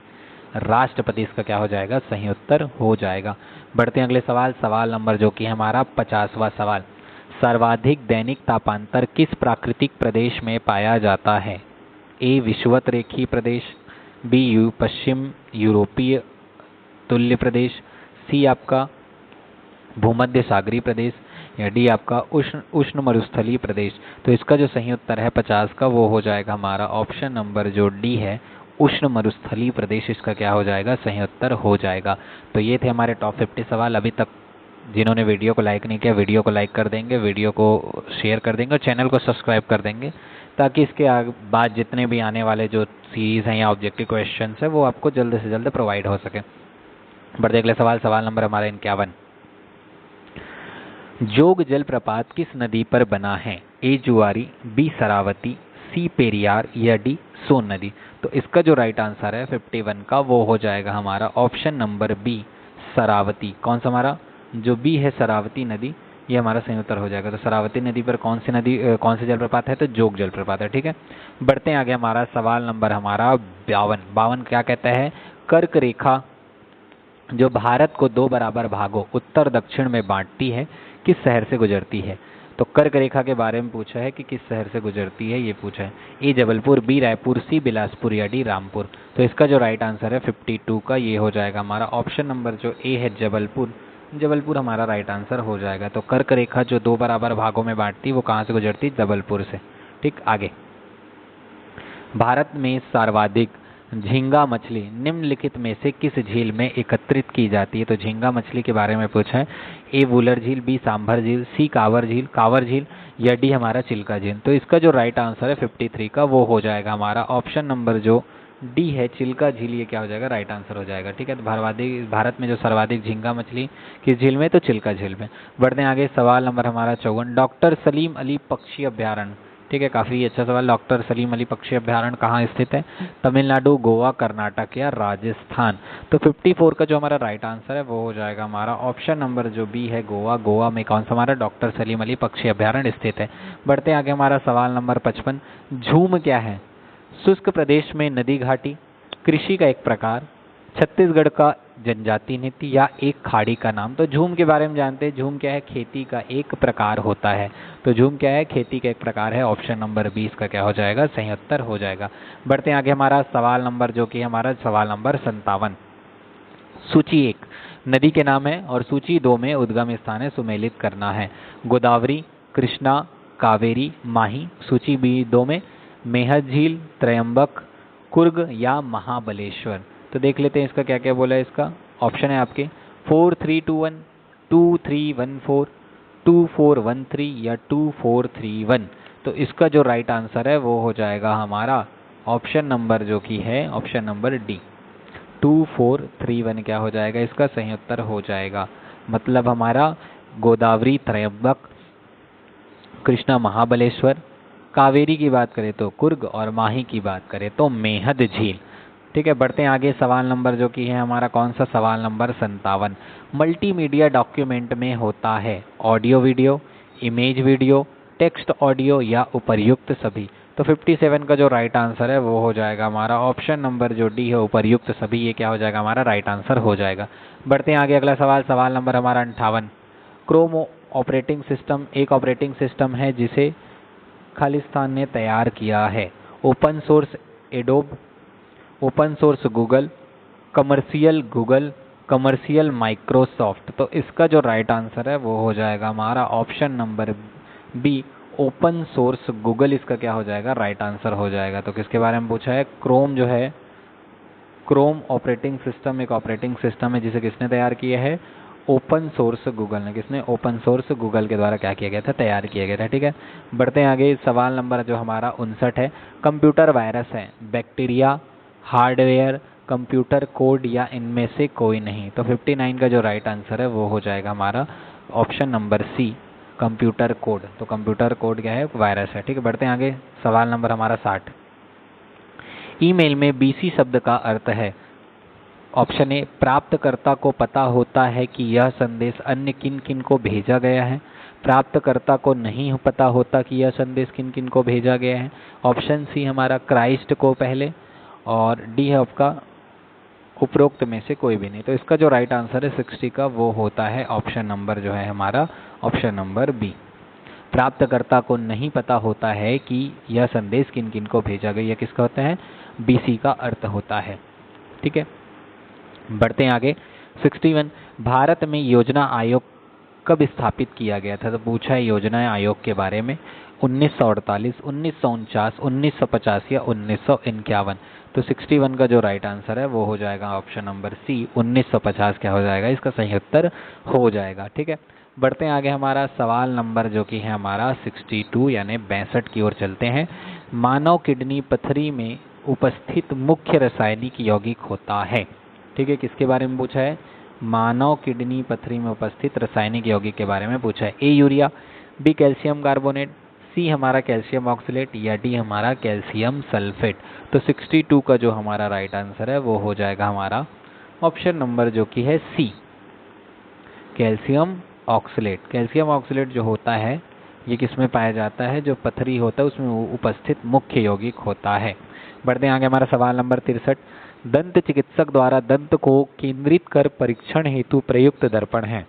राष्ट्रपति। इसका क्या हो जाएगा? सही उत्तर हो जाएगा। बढ़ते हैं अगले सवाल, सवाल नंबर जो कि हमारा 50वां सवाल। सर्वाधिक दैनिक तापांतर किस प्राकृतिक प्रदेश में पाया जाता है? ए विषुवत रेखीय प्रदेश, बी पश्चिम यूरोपीय तुल्य प्रदेश, सी आपका भूमध्य सागरीय प्रदेश या डी आपका उष्ण मरुस्थलीय प्रदेश? तो इसका जो सही उत्तर है 50 का वो हो जाएगा हमारा ऑप्शन नंबर जो डी है, उष्ण मरुस्थलीय प्रदेश। इसका क्या हो जाएगा? सही उत्तर हो जाएगा। तो ये थे हमारे टॉप 50 सवाल। अभी तक जिन्होंने वीडियो को लाइक नहीं किया वीडियो को लाइक कर देंगे, वीडियो को शेयर कर देंगे और चैनल को सब्सक्राइब कर देंगे ताकि इसके बाद जितने भी आने वाले जो सीरीज़ हैं या ऑब्जेक्टिव क्वेश्चन है वो आपको जल्द से जल्द प्रोवाइड हो सके। बढ़ते अगले सवाल नंबर हमारा 51। जोग जलप्रपात किस नदी पर बना है? ए जुआरी, बी शरावती, सी पेरियार या डी सोन नदी। तो इसका जो राइट आंसर है 51 का वो हो जाएगा हमारा ऑप्शन नंबर बी शरावती। कौन सा हमारा जो बी है शरावती नदी, ये हमारा सही उत्तर हो जाएगा। तो शरावती नदी पर कौन सी नदी कौन से जलप्रपात है? तो जोग जलप्रपात है। ठीक है, बढ़ते हैं आगे। हमारा सवाल नंबर हमारा 52 क्या कहता है? कर्क रेखा जो भारत को 2 बराबर भागों उत्तर दक्षिण में बांटती है किस शहर से गुजरती है? तो कर्क रेखा के बारे में पूछा है कि किस शहर से गुजरती है, ये पूछा है। ए जबलपुर, बी रायपुर, सी बिलासपुर या डी रामपुर। तो इसका जो राइट आंसर है 52 का ये हो जाएगा हमारा ऑप्शन नंबर जो ए है जबलपुर। जबलपुर हमारा राइट आंसर हो जाएगा। तो कर्क रेखा जो 2 बराबर भागों में बांटती है वो कहाँ से गुजरती? जबलपुर से। ठीक, आगे। भारत में सर्वाधिक झींगा मछली निम्नलिखित में से किस झील में एकत्रित की जाती है? तो झींगा मछली के बारे में पूछा है। ए वुलर झील, बी सांभर झील, सी कावर झील या डी हमारा चिल्का झील। तो इसका जो राइट आंसर है 53 का वो हो जाएगा हमारा ऑप्शन नंबर जो डी है चिल्का झील। ये क्या हो जाएगा? राइट आंसर हो जाएगा। ठीक है, तो भारत में जो सर्वाधिक झींगा मछली किस झील में? तो चिल्का झील में। बढ़ते हैं आगे। सवाल नंबर हमारा 54। डॉक्टर सलीम अली पक्षी अभ्यारण्य, ठीक है, काफ़ी अच्छा सवाल। डॉक्टर सलीम अली पक्षी अभ्यारण्य कहाँ स्थित है? तमिलनाडु, गोवा, कर्नाटक या राजस्थान। तो 54 का जो हमारा राइट आंसर है वो हो जाएगा हमारा ऑप्शन नंबर जो बी है गोवा। गोवा में कौन सा हमारा डॉक्टर सलीम अली पक्षी अभ्यारण्य स्थित है। बढ़ते हैं आगे। हमारा सवाल नंबर 55। झूम क्या है? शुष्क प्रदेश में नदी घाटी, कृषि का एक प्रकार, छत्तीसगढ़ का जनजाति नीति या एक खाड़ी का नाम। तो झूम के बारे में जानते हैं। झूम क्या है? खेती का एक प्रकार होता है। तो झूम क्या है? खेती का एक प्रकार है। ऑप्शन नंबर 20 का क्या हो जाएगा? सही उत्तर हो जाएगा। बढ़ते हैं आगे। हमारा सवाल नंबर जो कि हमारा सवाल नंबर 57। सूची 1 नदी के नाम है और सूची 2 में उद्गम स्थान है, सुमेलित करना है। गोदावरी, कृष्णा, कावेरी, माही। सूची बी 2 में मेहर झील, त्रयंबक, कुर्ग या महाबलेश्वर। तो देख लेते हैं इसका क्या क्या बोला है। इसका ऑप्शन है आपके 4321, 2314, 2413 या 2431। तो इसका जो राइट आंसर है वो हो जाएगा हमारा ऑप्शन नंबर जो कि है ऑप्शन नंबर डी 2431 क्या हो जाएगा? इसका सही उत्तर हो जाएगा। मतलब हमारा गोदावरी, त्रयंबक, कृष्णा, महाबलेश्वर, कावेरी की बात करें तो कुर्ग और माही की बात करें तो मेहद झील। ठीक है, बढ़ते हैं आगे। सवाल नंबर जो कि है हमारा कौन सा? सवाल नंबर 57। मल्टीमीडिया डॉक्यूमेंट में होता है audio video, image video, text audio या उपर्युक्त सभी। तो 57 का जो राइट आंसर है वो हो जाएगा हमारा ऑप्शन नंबर जो डी है उपर्युक्त सभी। ये क्या हो जाएगा? हमारा राइट आंसर हो जाएगा। बढ़ते हैं आगे। अगला सवाल सवाल नंबर हमारा 58। क्रोम ऑपरेटिंग सिस्टम एक ऑपरेटिंग सिस्टम है जिसे खालिस्तान ने तैयार किया है। Open source adobe, open source Google, commercial Microsoft. तो इसका जो राइट आंसर है वो हो जाएगा हमारा option number be open source Google. इसका क्या हो जाएगा? राइट आंसर हो जाएगा। तो किसके बारे में पूछा है? क्रोम जो है, क्रोम ऑपरेटिंग सिस्टम एक ऑपरेटिंग सिस्टम है जिसे किसने तैयार किया है? ओपन सोर्स गूगल ने। किसने? ओपन सोर्स गूगल के द्वारा क्या किया गया था? तैयार किया गया था। ठीक है, बढ़ते हैं आगे। सवाल नंबर जो हमारा 59 है। कंप्यूटर वायरस है बैक्टीरिया, हार्डवेयर, कंप्यूटर कोड या इनमें से कोई नहीं। तो 59 का जो राइट आंसर है वो हो जाएगा हमारा option number C computer code. तो कंप्यूटर कोड क्या है? वायरस है। ठीक है, बढ़ते हैं आगे। सवाल नंबर हमारा 60। ईमेल में बीसी शब्द का अर्थ है। ऑप्शन ए प्राप्तकर्ता को पता होता है कि यह संदेश अन्य किन किन को भेजा गया है। प्राप्तकर्ता को नहीं पता होता कि यह संदेश किन किन को भेजा गया है। ऑप्शन सी हमारा क्राइस्ट को पहले, और डी है आपका उपरोक्त में से कोई भी नहीं। तो इसका जो राइट आंसर है 60 का वो होता है ऑप्शन नंबर जो है हमारा ऑप्शन नंबर बी। प्राप्तकर्ता को नहीं पता होता है कि यह संदेश किन किन को भेजा गया, यह किसका होता है? बीसी का अर्थ होता है। ठीक है, बढ़ते हैं आगे। 61 भारत में योजना आयोग कब स्थापित किया गया था? तो पूछा है योजना आयोग के बारे में। 1948, 1949, 1950 या 1951। तो 61 का जो राइट आंसर है वो हो जाएगा ऑप्शन नंबर सी 1950 क्या हो जाएगा? इसका सही उत्तर हो जाएगा। ठीक है, बढ़ते हैं आगे। हमारा सवाल नंबर जो कि है हमारा 62 यानी 62 की ओर चलते हैं। मानव किडनी पथरी में उपस्थित मुख्य रासायनिक यौगिक होता है। ठीक है, किसके बारे में पूछा है? मानव किडनी पथरी में उपस्थित रासायनिक यौगिक के बारे में पूछा है। A urea, B calcium carbonate, C हमारा कैल्शियम ऑक्सलेट या डी हमारा कैल्शियम सल्फेट। तो 62 का जो हमारा राइट आंसर है वो हो जाएगा हमारा ऑप्शन नंबर जो कि है सी, कैल्शियम ऑक्सलेट। कैल्शियम ऑक्सलेट जो होता है ये किसमें पाया जाता है? जो पथरी होता है उसमें उपस्थित मुख्य यौगिक होता है। बढ़ते हैं आगे, हमारा सवाल नंबर 63। दंत चिकित्सक द्वारा दंत को केंद्रित कर परीक्षण हेतु प्रयुक्त दर्पण है।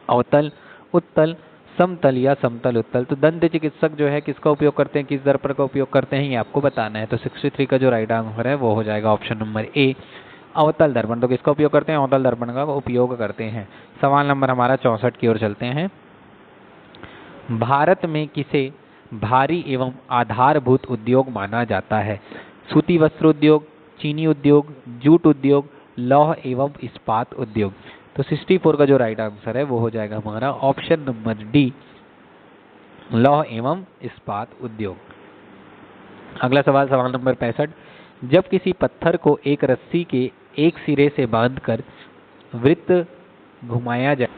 अवतल, उत्तल, समतल या समतल उत्तल। तो दंत चिकित्सक जो है किसका उपयोग करते हैं, किस दर्पण का उपयोग करते हैं, ये आपको बताना है। तो 63 का जो राइट आंसर है वो हो जाएगा ऑप्शन नंबर ए, अवतल दर्पण। तो किसका उपयोग करते हैं? अवतल दर्पण का उपयोग करते हैं। सवाल नंबर हमारा 64 की ओर चलते हैं। भारत में किसे भारी एवं आधारभूत उद्योग माना जाता है? सूती वस्त्र उद्योग, चीनी उद्योग, जूट उद्योग, लौह एवं इस्पात उद्योग। तो 64 का जो राइट आंसर है वो हो जाएगा हमारा ऑप्शन नंबर डी, लौह एवं इस्पात उद्योग। अगला सवाल, सवाल नंबर 65। जब किसी पत्थर को एक रस्सी के एक सिरे से बांधकर वृत्त घुमाया जाए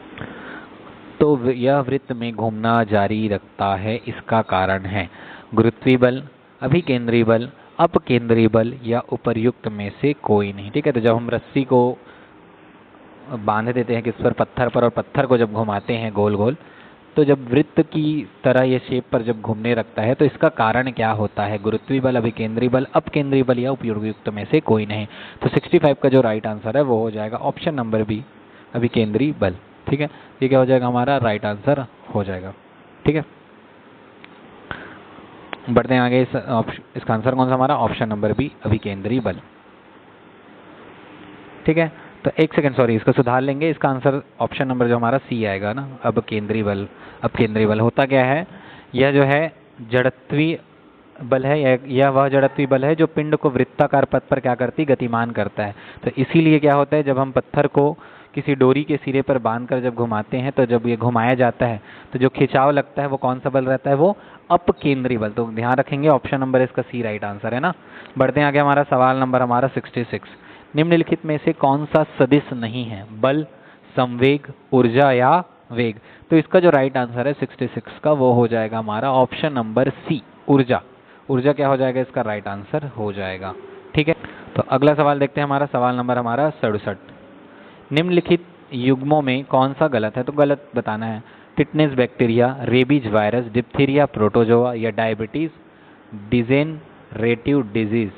तो यह वृत्त में घूमना जारी रखता है, इसका कारण है गुरुत्वीय बल, अभिकेंद्री बल, अपकेंद्री बल या उपर्युक्त में से कोई नहीं। ठीक है, तो जब हम रस्सी को बांध देते हैं किस पर? पत्थर पर, और पत्थर को जब घुमाते हैं गोल गोल, तो जब वृत्त की तरह ये शेप पर जब घूमने लगता है तो इसका कारण क्या होता है? गुरुत्वीय बल, अभिकेंद्री बल, अपकेंद्री बल या उपयुक्त में से कोई नहीं। तो 65 का जो राइट आंसर है वो हो जाएगा ऑप्शन नंबर बी, अभिकेंद्री बल। ठीक है, ये क्या हो जाएगा हमारा राइट आंसर हो जाएगा। ठीक है, बढ़ते हैं आगे। इसका आंसर कौन सा हमारा? ऑप्शन नंबर बी, अभिकेंद्री बल। ठीक है, तो एक सेकंड, सॉरी, इसको सुधार लेंगे। इसका आंसर ऑप्शन नंबर जो हमारा सी आएगा ना, अब केंद्रीय बल। अब केंद्रीय बल होता क्या है? यह जो है जड़त्वीय बल है, यह वह जड़त्वीय बल है जो पिंड को वृत्ताकार पथ पर क्या करती? गतिमान करता है। तो इसीलिए क्या होता है, जब हम पत्थर को किसी डोरी के सिरे पर बांधकर जब घुमाते हैं तो जब ये घुमाया जाता है तो जो खिंचाव लगता है वो कौन सा बल रहता है? वो अपकेंद्री बल। तो ध्यान रखेंगे ऑप्शन नंबर इसका सी राइट आंसर है ना। बढ़ते हैं आगे, हमारा सवाल नंबर हमारा 66। निम्नलिखित में से कौन सा सदिश नहीं है? बल, संवेग, ऊर्जा या वेग। तो इसका जो राइट आंसर है 66 का वो हो जाएगा हमारा ऑप्शन नंबर सी, ऊर्जा। ऊर्जा क्या हो जाएगा? इसका राइट आंसर हो जाएगा। ठीक है, तो अगला सवाल देखते हैं, हमारा सवाल नंबर हमारा 67। निम्नलिखित युग्मों में कौन सा गलत है? तो गलत बताना है। Tetanus bacteria, rabies virus, diphtheria protozoa या डायबिटीज डिजेनरेटिव डिजीज।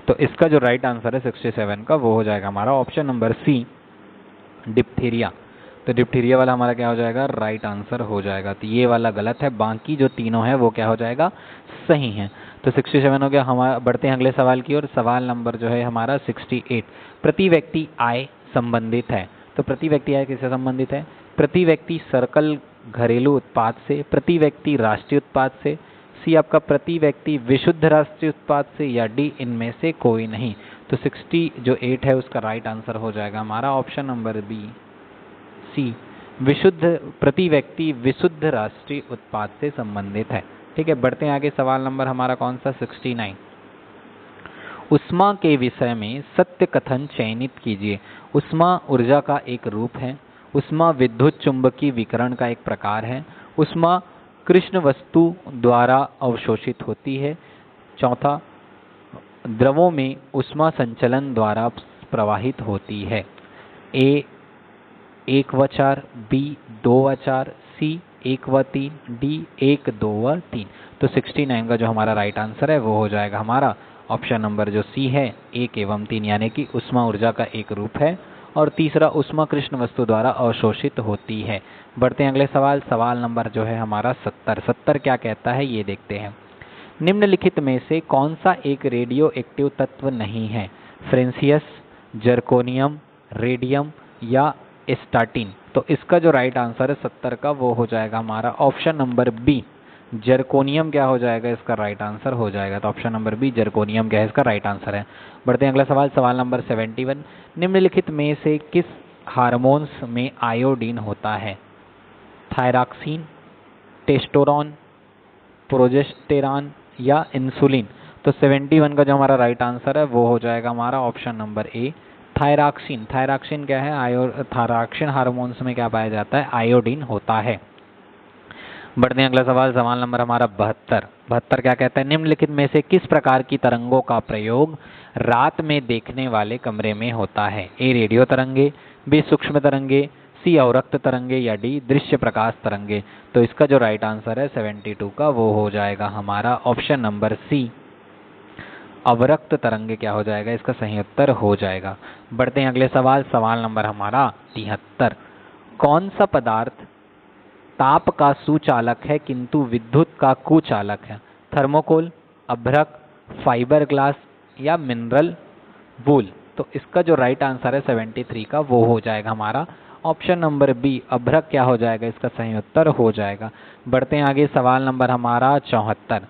तो इसका जो राइट आंसर है 67 का वो हो जाएगा हमारा ऑप्शन नंबर सी, डिप्थीरिया। तो डिप्थीरिया वाला हमारा क्या हो जाएगा? राइट आंसर हो जाएगा। तो ये वाला गलत है, बाकी जो तीनों है वो क्या हो जाएगा? सही है। तो 67 हो गया हमारा। बढ़ते हैं अगले सवाल की ओर। सवाल नंबर जो है हमारा 68। प्रति व्यक्ति आय संबंधित है। तो प्रति व्यक्ति आय किससे संबंधित है? प्रति व्यक्ति सर्कल घरेलू उत्पाद से, प्रति व्यक्ति राष्ट्रीय उत्पाद से, सी आपका प्रति व्यक्ति विशुद्ध राष्ट्रीय उत्पाद से, या डी इनमें से कोई नहीं। तो 68 है उसका राइट आंसर हो जाएगा हमारा ऑप्शन नंबर बी, सी, विशुद्ध, प्रति व्यक्ति विशुद्ध राष्ट्रीय उत्पाद से संबंधित है। ठीक है, बढ़ते हैं आगे। सवाल नंबर हमारा कौन सा? 69। उष्मा के विषय में सत्य कथन चयनित कीजिए। उष्मा ऊर्जा का एक रूप है। उष्मा विद्युत चुंबकीय विकिरण का एक प्रकार है। उष्मा कृष्ण वस्तु द्वारा अवशोषित होती है। चौथा, द्रवों में उष्मा संचलन द्वारा प्रवाहित होती है। ए 1 व 4, बी 2 व 4, सी 1 व 3, डी 1, 2 व 3। तो 69 का जो हमारा राइट आंसर है वो हो जाएगा हमारा ऑप्शन नंबर जो सी है 1 एवं 3, यानी कि उष्मा ऊर्जा का एक रूप है। और तीसरा, उष्मा कृष्ण वस्तु द्वारा अवशोषित होती है। बढ़ते हैं अगले सवाल। सवाल नंबर जो है हमारा 70। 70 क्या कहता है ये देखते हैं। निम्नलिखित में से कौन सा एक रेडियो एक्टिव तत्व नहीं है? फ्रेंसियस, जर्कोनियम, रेडियम या स्टार्टिन। तो इसका जो राइट आंसर है 70 का वो हो जाएगा हमारा ऑप्शन नंबर बी, जर्कोनियम क्या हो जाएगा? इसका राइट आंसर हो जाएगा। तो ऑप्शन नंबर बी, जर्कोनियम क्या है? इसका राइट आंसर है। बढ़ते हैं अगला सवाल। सवाल नंबर 71। निम्नलिखित में से किस हार्मोन्स में आयोडीन होता है? थायरॉक्सिन, टेस्टोरॉन, प्रोजेस्टेरॉन या इंसुलिन? तो 71 का जो हमारा राइट आंसर है वो हो जाएगा हमारा option number A, thyroxine. Thyroxine क्या है? थायरॉक्सिन हार्मोन्स में क्या पाया जाता है? आयोडीन होता है। बढ़ते हैं अगला सवाल, सवाल नंबर हमारा 72। 72 क्या कहता है? निम्नलिखित में से किस प्रकार की तरंगों का प्रयोग रात में देखने वाले कमरे में होता है? ए रेडियो तरंगे, बी सूक्ष्म तरंगे, सी अवरक्त तरंगे या डी दृश्य प्रकाश तरंगे? तो इसका जो राइट आंसर है 72 का वो हो जाएगा हमारा ऑप्शन नंबर सी, अवरक्त तरंगे क्या हो जाएगा? इसका सही उत्तर हो जाएगा। बढ़ते हैं अगले सवाल, सवाल नंबर हमारा 73। कौन सा पदार्थ ताप का सुचालक है किंतु विद्युत का कुचालक है? थर्मोकोल, अभ्रक, फाइबर ग्लास या मिनरल वूल? तो इसका जो राइट आंसर है 73 का वो हो जाएगा हमारा ऑप्शन नंबर बी, अभ्रक क्या हो जाएगा? इसका सही उत्तर हो जाएगा। बढ़ते हैं आगे, सवाल नंबर हमारा 74।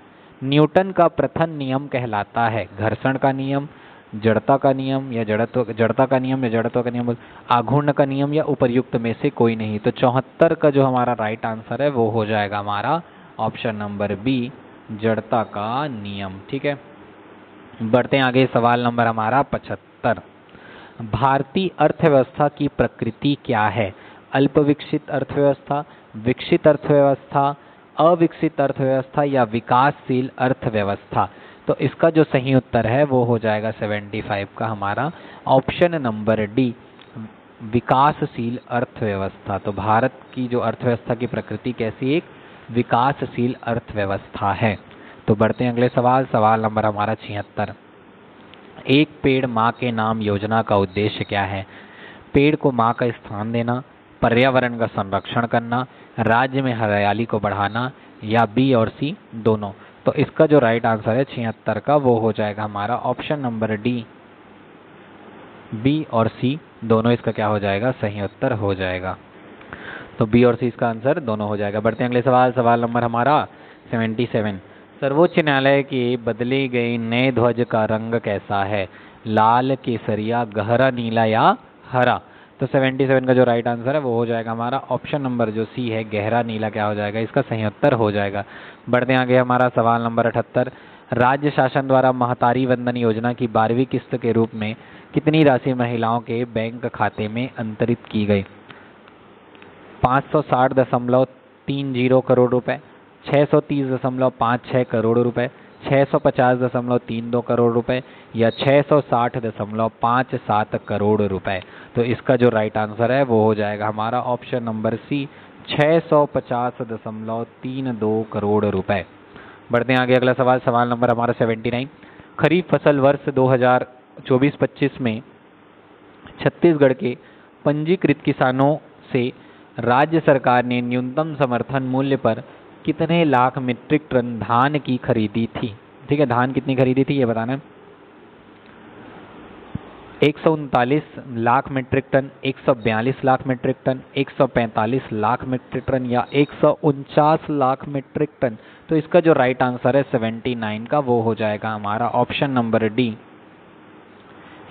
न्यूटन का प्रथम नियम कहलाता है घर्षण का नियम, जड़ता का नियम या जड़ता का नियम या जड़त्व का नियम, आघूर्ण का नियम या उपर्युक्त में से कोई नहीं? तो 74 का जो हमारा राइट आंसर है वो हो जाएगा हमारा ऑप्शन नंबर बी, जड़ता का नियम। ठीक है, बढ़ते हैं आगे, सवाल नंबर हमारा 75। भारतीय अर्थव्यवस्था की प्रकृति क्या है? अल्पविकसित अर्थव्यवस्था, विकसित अर्थव्यवस्था, अविकसित अर्थव्यवस्था या विकासशील अर्थव्यवस्था? तो इसका जो सही उत्तर है वो हो जाएगा 75 का हमारा ऑप्शन नंबर डी, विकासशील अर्थव्यवस्था। तो भारत की जो अर्थव्यवस्था की प्रकृति कैसी? एक विकासशील अर्थव्यवस्था है। तो बढ़ते हैं अगले सवाल, सवाल नंबर हमारा 76। एक पेड़ माँ के नाम योजना का उद्देश्य क्या है? पेड़ को माँ का स्थान देना, पर्यावरण का संरक्षण करना, राज्य में हरियाली को बढ़ाना या बी और सी दोनों? तो इसका जो राइट आंसर है 76 का वो हो जाएगा हमारा ऑप्शन नंबर डी, बी और सी दोनों इसका क्या हो जाएगा? सही उत्तर हो जाएगा। तो बी और सी इसका आंसर दोनों हो जाएगा। बढ़ते हैं अगले सवाल, सवाल नंबर हमारा 77। सर्वोच्च न्यायालय के बदले गए नए ध्वज का रंग कैसा है? लाल, केसरिया, गहरा नीला या हरा? तो 77 का जो राइट आंसर है वो हो जाएगा हमारा ऑप्शन नंबर जो सी है, गहरा नीला क्या हो जाएगा? इसका सही उत्तर हो जाएगा। बढ़ते हैं आगे, हमारा सवाल नंबर 78। राज्य शासन द्वारा महतारी वंदन योजना की 12वीं किस्त के रूप में कितनी राशि महिलाओं के बैंक खाते में अंतरित की गई? 560.30 करोड़ रुपए, 630.56 करोड़ रुपए, 650.32 करोड़ रुपए या 660.57 करोड़ रुपए? तो इसका जो राइट आंसर है वो हो जाएगा हमारा ऑप्शन नंबर सी, 650.32 करोड़ रुपए। बढ़ते हैं आगे, अगला सवाल, सवाल नंबर हमारा 79। खरीफ फसल वर्ष 2024-25 में छत्तीसगढ़ के पंजीकृत किसानों से राज्य सरकार ने न्यूनतम समर्थन मूल्य पर कितने लाख मीट्रिक टन धान की खरीदी थी? ठीक है, धान कितनी खरीदी थी ये बताना है। 139 lakh metric ton, 142 lakh metric ton, 145 lakh metric ton या 149 लाख मीट्रिक टन? तो इसका जो राइट आंसर है 79 का वो हो जाएगा हमारा option number D,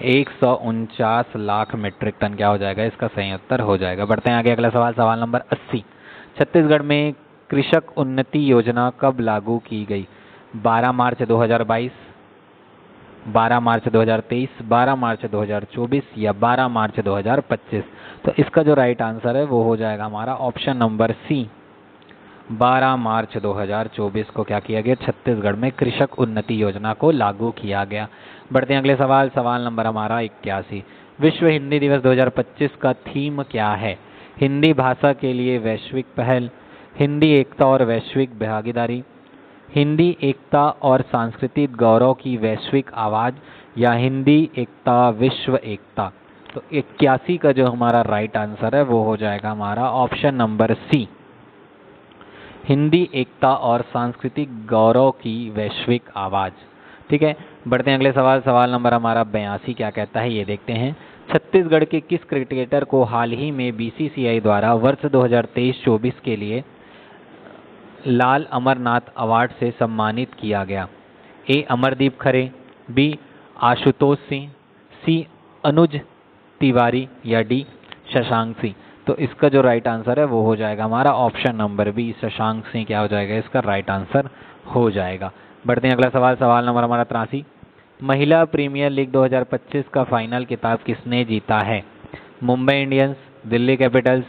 149 lakh metric ton क्या हो जाएगा? इसका सही उत्तर हो जाएगा। बढ़ते हैं आगे, अगला सवाल, सवाल नंबर 80। छत्तीसगढ़ में कृषक उन्नति योजना कब लागू की गई? 12 मार्च 2022, 12 मार्च 2023, 12 मार्च 2024 या 12 मार्च 2025? तो इसका जो राइट आंसर है वो हो जाएगा हमारा ऑप्शन नंबर सी, 12 मार्च 2024 को क्या किया गया? छत्तीसगढ़ में कृषक उन्नति योजना को लागू किया गया। बढ़ते हैं अगले सवाल, सवाल नंबर हमारा 81। विश्व हिंदी दिवस 2025 का थीम क्या है? हिंदी भाषा के लिए वैश्विक पहल, हिंदी एकता और वैश्विक भागीदारी, हिंदी एकता और सांस्कृतिक गौरव की वैश्विक आवाज़ या हिंदी एकता विश्व एकता? तो 81 का जो हमारा राइट आंसर है वो हो जाएगा हमारा ऑप्शन नंबर सी, हिंदी एकता और सांस्कृतिक गौरव की वैश्विक आवाज़। ठीक है, बढ़ते हैं अगले सवाल, सवाल नंबर हमारा 82 क्या कहता है ये देखते हैं। छत्तीसगढ़ के किस क्रिकेटर को हाल ही में बीसीसीआई द्वारा वर्ष 2023-24 के लिए लाल अमरनाथ अवार्ड से सम्मानित किया गया? ए अमरदीप खरे, बी आशुतोष सिंह, सी अनुज तिवारी या डी शशांक सिंह? तो इसका जो राइट आंसर है वो हो जाएगा हमारा option number B, Shashank Singh क्या हो जाएगा? इसका राइट आंसर हो जाएगा। बढ़ते हैं अगला सवाल, सवाल नंबर हमारा 83। महिला प्रीमियर लीग 2025 का फाइनल खिताब किसने जीता है? Mumbai Indians, Delhi Capitals,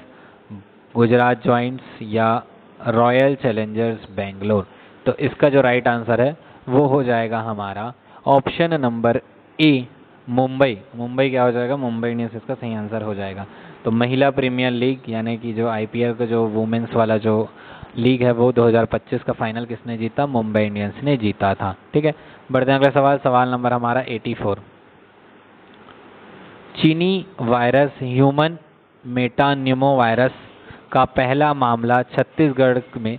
Gujarat joints या रॉयल चैलेंजर्स बेंगलोर। तो इसका जो राइट आंसर है वो हो जाएगा हमारा option number A, Mumbai. Mumbai क्या हो जाएगा? मुंबई इंडियंस इसका सही आंसर हो जाएगा। तो महिला प्रीमियर लीग यानी कि जो आईपीएल का जो वुमेन्स वाला जो लीग है वो 2025 का फाइनल किसने जीता? मुंबई इंडियंस ने जीता था। ठीक है, बढ़ते हैं अगला सवाल, सवाल नंबर हमारा 84। चीनी वायरस ह्यूमन मेटान्यूमो वायरस का पहला मामला छत्तीसगढ़ में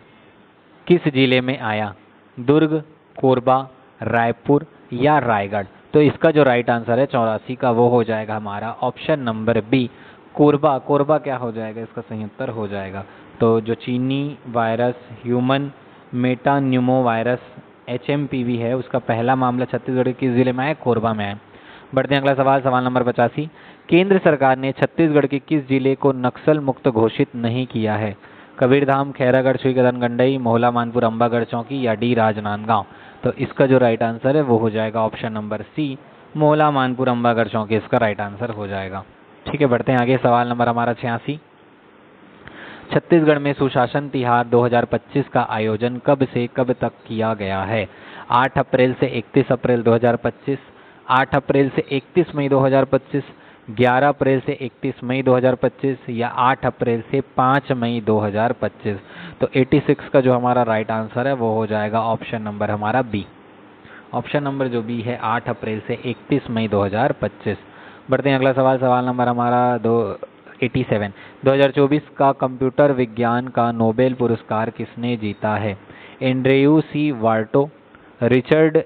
किस जिले में आया? दुर्ग, कोरबा, रायपुर या रायगढ़। तो इसका जो राइट आंसर है 84 का वो हो जाएगा हमारा option number B, Korba. Korba क्या हो जाएगा? इसका सही उत्तर हो जाएगा। तो जो चीनी वायरस ह्यूमन मेटान्यूमो वायरस HMPV है उसका पहला मामला छत्तीसगढ़ के किस जिले में आया? कोरबा में आया। बढ़ते हैं अगला सवाल, सवाल नंबर 85। केंद्र सरकार ने छत्तीसगढ़ के किस जिले को नक्सल मुक्त घोषित नहीं किया है? कबीरधाम, खैरागढ़, श्रीगंगनडई, मोहला, मानपुर, अंबागढ़ चौकी या डी राजनांदगांव। तो इसका जो राइट आंसर है वो हो जाएगा option number C, Mohla, Manpur, Ambagarh Chowki इसका राइट आंसर हो जाएगा। ठीक है, बढ़ते हैं आगे, सवाल नंबर हमारा 86। छत्तीसगढ़ में सुशासन तिहार 2025 का आयोजन कब से कब तक किया गया है? 8 अप्रैल से 31 अप्रैल 2025, 8 अप्रैल से 31 मई 2025, 11 अप्रैल से 31 मई 2025 या 8 अप्रैल से 5 मई 2025। तो 86 का जो हमारा राइट आंसर है वो हो जाएगा ऑप्शन नंबर हमारा बी। ऑप्शन नंबर जो बी है 8 अप्रैल से 31 मई 2025। बढ़ते हैं अगला सवाल, सवाल नंबर हमारा 87। 2024 का कंप्यूटर विज्ञान का नोबेल पुरस्कार किसने जीता है? एंड्रयू सी वार्टो, रिचर्ड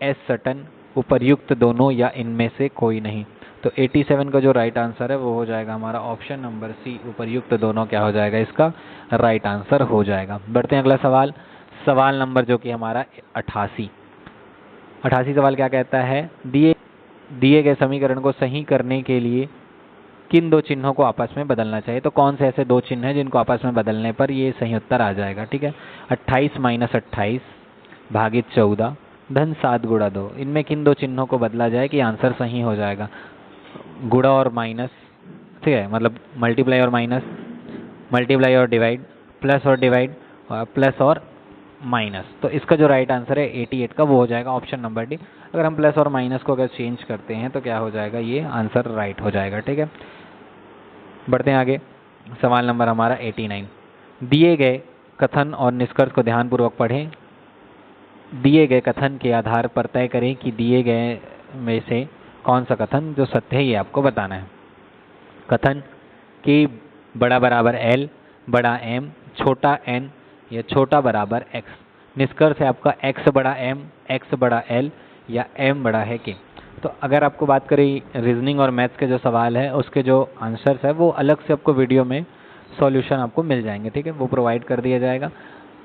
एस सटन, उपर्युक्त दोनों या इनमें से कोई नहीं। तो 87 का जो राइट आंसर है वो हो जाएगा हमारा ऑप्शन नंबर सी, उपर्युक्त दोनों क्या हो जाएगा? इसका राइट आंसर हो जाएगा। बढ़ते हैं अगला सवाल, सवाल नंबर जो कि हमारा 88। 88 सवाल क्या कहता है? दिए गए समीकरण को सही करने के लिए किन दो चिन्हों को आपस में बदलना चाहिए? तो कौन से ऐसे दो चिन्ह हैं जिनको आपस में बदलने पर ये सही उत्तर आ जाएगा? ठीक है, 28 - 28 भागित 14 धन 7 गुणा 2। इनमें किन दो चिन्हों को बदला जाए कि आंसर सही हो जाएगा? गुणा और माइनस, ठीक है, मतलब मल्टीप्लाई और माइनस, मल्टीप्लाई और डिवाइड, प्लस और डिवाइड, प्लस और माइनस। तो इसका जो राइट आंसर है 88 का वो हो जाएगा ऑप्शन नंबर डी। अगर हम प्लस और माइनस को अगर चेंज करते हैं तो क्या हो जाएगा? ये आंसर राइट हो जाएगा। ठीक है, बढ़ते हैं आगे, सवाल नंबर हमारा 89। दिए गए कथन और निष्कर्ष को ध्यानपूर्वक पढ़ें। दिए गए कथन के आधार पर तय करें कि दिए गए में से कौन सा कथन जो सत्य है ये आपको बताना है। कथन कि बड़ा बराबर L, बड़ा M, छोटा n या छोटा बराबर x। निष्कर्ष है आपका x बड़ा M, x बड़ा L या m बड़ा है k। तो अगर आपको बात करें रीजनिंग और मैथ्स के जो सवाल है उसके जो आंसर्स है वो अलग से आपको वीडियो में सॉल्यूशन आपको मिल जाएंगे। ठीक है, वो प्रोवाइड कर दिया जाएगा।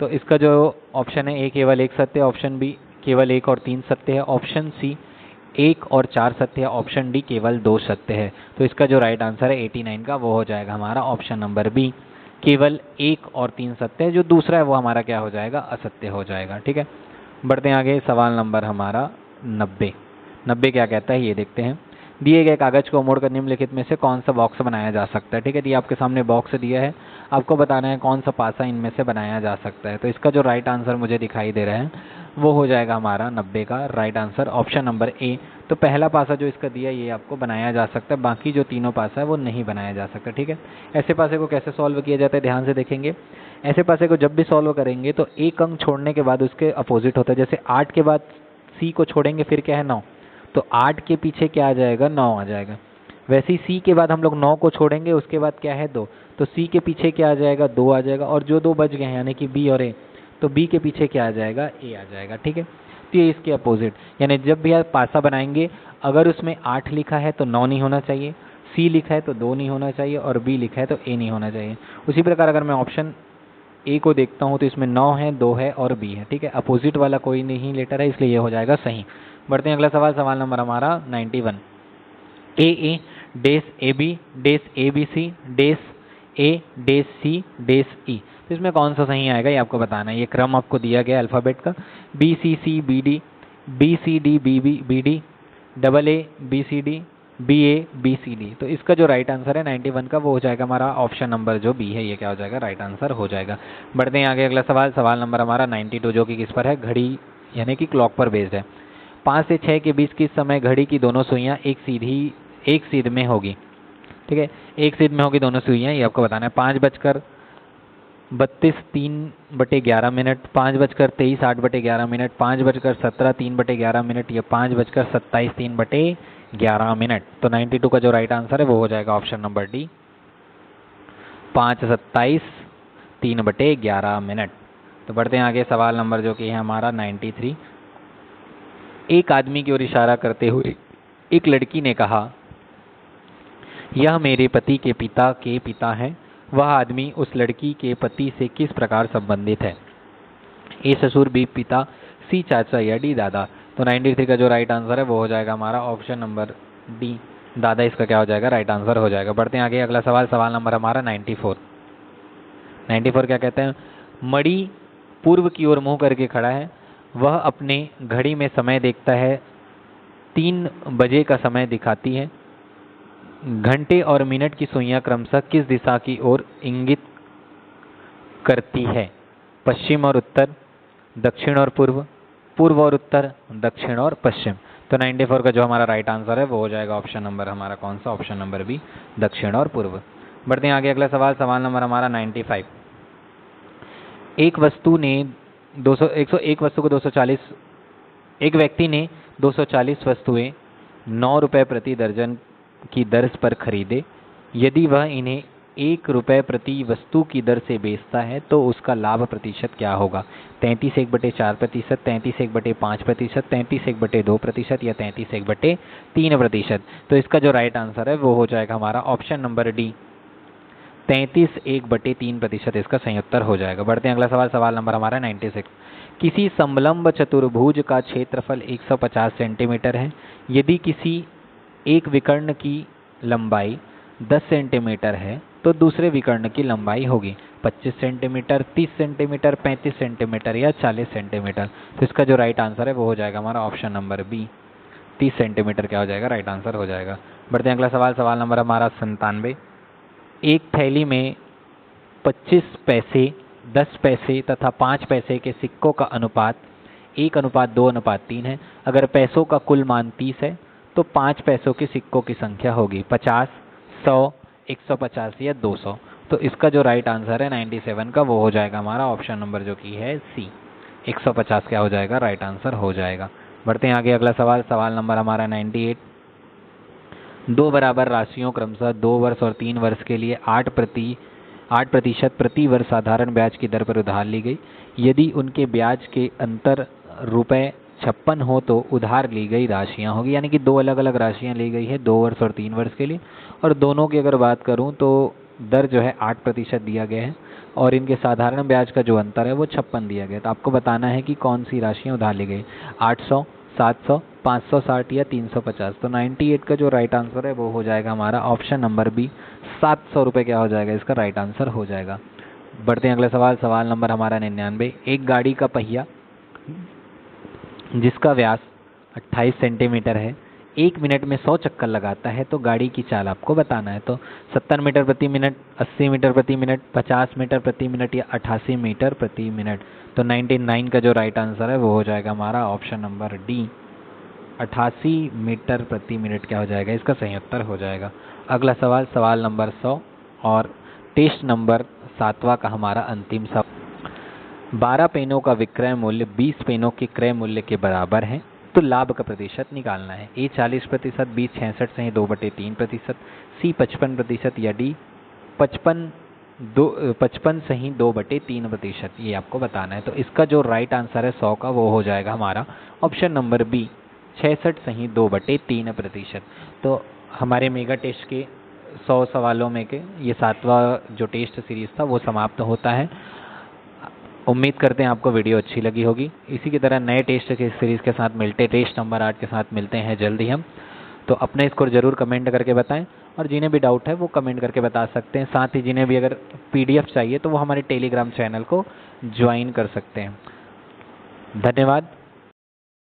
तो इसका जो ऑप्शन है ए केवल एक सत्य है, ऑप्शन बी केवल 1 और 3 सत्य है, ऑप्शन सी 1 और 4 सत्य है, ऑप्शन डी केवल 2 सत्य है। तो इसका जो राइट आंसर है 89 का वो हो जाएगा हमारा ऑप्शन नंबर बी, केवल 1 और 3 सत्य है, जो दूसरा है वो हमारा क्या हो जाएगा? असत्य हो जाएगा। ठीक है, बढ़ते हैं आगे, सवाल नंबर हमारा 90। 90 क्या कहता है ये देखते हैं। दिए गए कागज को मोड़कर निम्नलिखित में से कौन सा बॉक्स बनाया जा सकता है? ठीक है, ये आपके सामने बॉक्स दिया है, आपको बताना है कौन सा पासा इनमें से बनाया जा सकता है। तो इसका जो राइट आंसर मुझे दिखाई दे रहा है वो हो जाएगा हमारा 90 का right answer option number A. तो पहला पासा जो इसका दिया ये आपको बनाया जा सकता है, बाकी जो तीनों पासा है वो नहीं बनाया जा सकता। ठीक है, ऐसे पासे को कैसे सॉल्व किया जाता है ध्यान से देखेंगे। ऐसे पासे को जब भी सॉल्व करेंगे तो एक अंक छोड़ने के बाद उसके अपोजिट होता है। जैसे 8 के बाद सी को छोड़ेंगे फिर क्या है 9, तो 8 के पीछे क्या आ जाएगा? 9 आ जाएगा। वैसे ही सी के बाद हम लोग 9 को छोड़ेंगे उसके बाद क्या है 2, तो सी के पीछे क्या आ जाएगा? 2 आ जाएगा। और जो 2 बच गए हैं यानी कि बी और ए, तो बी के पीछे क्या आ जाएगा? ए आ जाएगा। ठीक है, तो ये इसके अपोजिट, यानी जब भी आप पासा बनाएंगे अगर उसमें 8 लिखा है तो 9 नहीं होना चाहिए, सी लिखा है तो 2 नहीं होना चाहिए और बी लिखा है तो ए नहीं होना चाहिए। उसी प्रकार अगर मैं ऑप्शन ए को देखता हूँ तो इसमें 9 है, 2 है और बी है। ठीक है, अपोजिट वाला कोई नहीं लेटर है इसलिए ये हो जाएगा सही। बढ़ते हैं अगला सवाल, सवाल नंबर हमारा 91। A dash A B dash A B C dash A dash C dash E. तो इसमें कौन सा सही आएगा ये आपको बताना है। ये क्रम आपको दिया गया अल्फ़ाबेट का, B C C B D, B C D B B B D, double A B C D, B A B C D. तो इसका जो राइट आंसर है 91 का वो हो जाएगा हमारा ऑप्शन नंबर जो बी है, ये क्या हो जाएगा, राइट आंसर हो जाएगा। बढ़ते हैं आगे, अगला सवाल, सवाल नंबर हमारा 92 जो कि किस पर है, घड़ी यानी कि क्लॉक पर बेस्ड है। 5 से 6 के बीच किस समय घड़ी की दोनों सुइयां एक सीध में होगी। ठीक है, एक सीध में होगी दोनों सुइयां, ये आपको बताना है। 5:32 3/11, 5:23 8/11, 5:17 3/11 या 5:27 3/11। तो 92 का जो राइट आंसर है वो हो जाएगा ऑप्शन नंबर डी, 5:27 3/11। तो बढ़ते हैं आगे, सवाल नंबर जो कि है हमारा 93। एक आदमी की ओर इशारा करते हुए एक लड़की ने कहा, यह मेरे पति के पिता हैं। वह आदमी उस लड़की के पति से किस प्रकार संबंधित है, ए ससुर, बी पिता, सी चाचा या डी दादा। तो 93 का जो राइट आंसर है वो हो जाएगा हमारा ऑप्शन नंबर डी, दादा इसका क्या हो जाएगा, राइट आंसर हो जाएगा। बढ़ते हैं आगे, अगला सवाल, सवाल नंबर हमारा 94। 94 क्या कहते हैं, मणि पूर्व की ओर मुंह करके खड़ा है। वह अपने घड़ी में समय देखता है, 3 बजे का समय दिखाती है। घंटे और मिनट की सुइयां क्रमशः किस दिशा की ओर इंगित करती है, पश्चिम और उत्तर, दक्षिण और पूर्व, पूर्व और उत्तर, दक्षिण और पश्चिम। तो 94 का जो हमारा राइट आंसर है वो हो जाएगा ऑप्शन नंबर हमारा कौन सा, ऑप्शन नंबर बी, दक्षिण और पूर्व। बढ़ते हैं आगे, अगला सवाल, सवाल नंबर हमारा 95। एक व्यक्ति ने 240 वस्तुएं 9 रुपये प्रति दर्जन की दर पर खरीदे। यदि वह इन्हें 1 रुपये प्रति वस्तु की दर से बेचता है तो उसका लाभ प्रतिशत क्या होगा, 33/4%, 33/5%, 33/2% या 33/3%। तो इसका जो राइट आंसर है वो हो जाएगा हमारा ऑप्शन नंबर डी, 33/3% इसका सही उत्तर हो जाएगा। बढ़ते हैं अगला सवाल, सवाल नंबर हमारा 96। किसी समलंब चतुर्भुज का क्षेत्रफल 150 सेंटीमीटर है। यदि किसी एक विकर्ण की लंबाई 10 सेंटीमीटर है तो दूसरे विकर्ण की लंबाई होगी 25 सेंटीमीटर, 30 सेंटीमीटर, 35 सेंटीमीटर या 40 सेंटीमीटर। तो इसका जो राइट आंसर है वो हो जाएगा हमारा ऑप्शन नंबर बी, 30 सेंटीमीटर क्या हो जाएगा, राइट आंसर हो जाएगा। बढ़ते हैं अगला सवाल, सवाल नंबर हमारा 97। एक थैली में 25 पैसे, 10 पैसे तथा 5 पैसे के सिक्कों का अनुपात 1:2:3 है। अगर पैसों का कुल मान 30 है तो 5 पैसों के सिक्कों की संख्या होगी 50, 100, 150 या 200। तो इसका जो राइट आंसर है 97 का वो हो जाएगा हमारा ऑप्शन नंबर जो कि है सी, 150 क्या हो जाएगा, राइट आंसर हो जाएगा। बढ़ते हैं आगे, अगला सवाल, सवाल नंबर हमारा 98। 2 बराबर राशियों क्रमशः 2 वर्ष और 3 वर्ष के लिए 8% प्रति वर्ष साधारण ब्याज की दर पर उधार ली गई। यदि उनके ब्याज के अंतर ₹56 हो तो उधार ली गई राशियां होगी, यानी कि 2 अलग अलग राशियां ली गई है 2 वर्ष और 3 वर्ष के लिए, और दोनों की अगर बात करूं तो दर जो है 8% दिया गया है और इनके साधारण ब्याज का जो अंतर है वो 56 दिया गया है। तो आपको बताना है कि कौन सी राशियाँ उधार ली गई, 800, 700, 560 या 350। तो 98 का जो राइट आंसर है वो हो जाएगा हमारा ऑप्शन नंबर बी, 700 रुपये क्या हो जाएगा, इसका राइट आंसर हो जाएगा। बढ़ते हैं अगले सवाल, सवाल नंबर हमारा 99। एक गाड़ी का पहिया जिसका व्यास 28 सेंटीमीटर है 1 मिनट में 100 चक्कर लगाता है तो गाड़ी की चाल आपको बताना है। तो 70 मीटर प्रति मिनट, 80 मीटर प्रति मिनट, 50 मीटर प्रति मिनट या 88 मीटर प्रति मिनट। तो 99 का जो राइट आंसर है वो हो जाएगा हमारा ऑप्शन नंबर डी, 88 मीटर प्रति मिनट क्या हो जाएगा, इसका सही उत्तर हो जाएगा। अगला सवाल, सवाल नंबर 100 और टेस्ट नंबर 7वां का हमारा अंतिम सवाल। 12 पेनों का विक्रय मूल्य 20 पेनों के क्रय मूल्य के बराबर है तो लाभ का प्रतिशत निकालना है। ए 40%, बी 66 सही 2/3%, सी 55% या डी 55 सही 2/3%, ये आपको बताना है। तो इसका जो राइट आंसर है 100 का वो हो जाएगा हमारा ऑप्शन नंबर बी, 66 सही 2/3%। तो हमारे मेगा टेस्ट के 100 सवालों में के ये 7वां जो टेस्ट सीरीज़ था वो समाप्त होता है। उम्मीद करते हैं आपको वीडियो अच्छी लगी होगी। इसी की तरह नए टेस्ट के सीरीज़ के साथ मिलते, टेस्ट नंबर 8 के साथ मिलते हैं जल्द ही हम। तो अपने स्कोर ज़रूर कमेंट करके बताएं और जिन्हें भी डाउट है वो कमेंट करके बता सकते हैं। साथ ही जिन्हें भी अगर PDF चाहिए तो वो हमारे टेलीग्राम चैनल को ज्वाइन कर सकते हैं। धन्यवाद।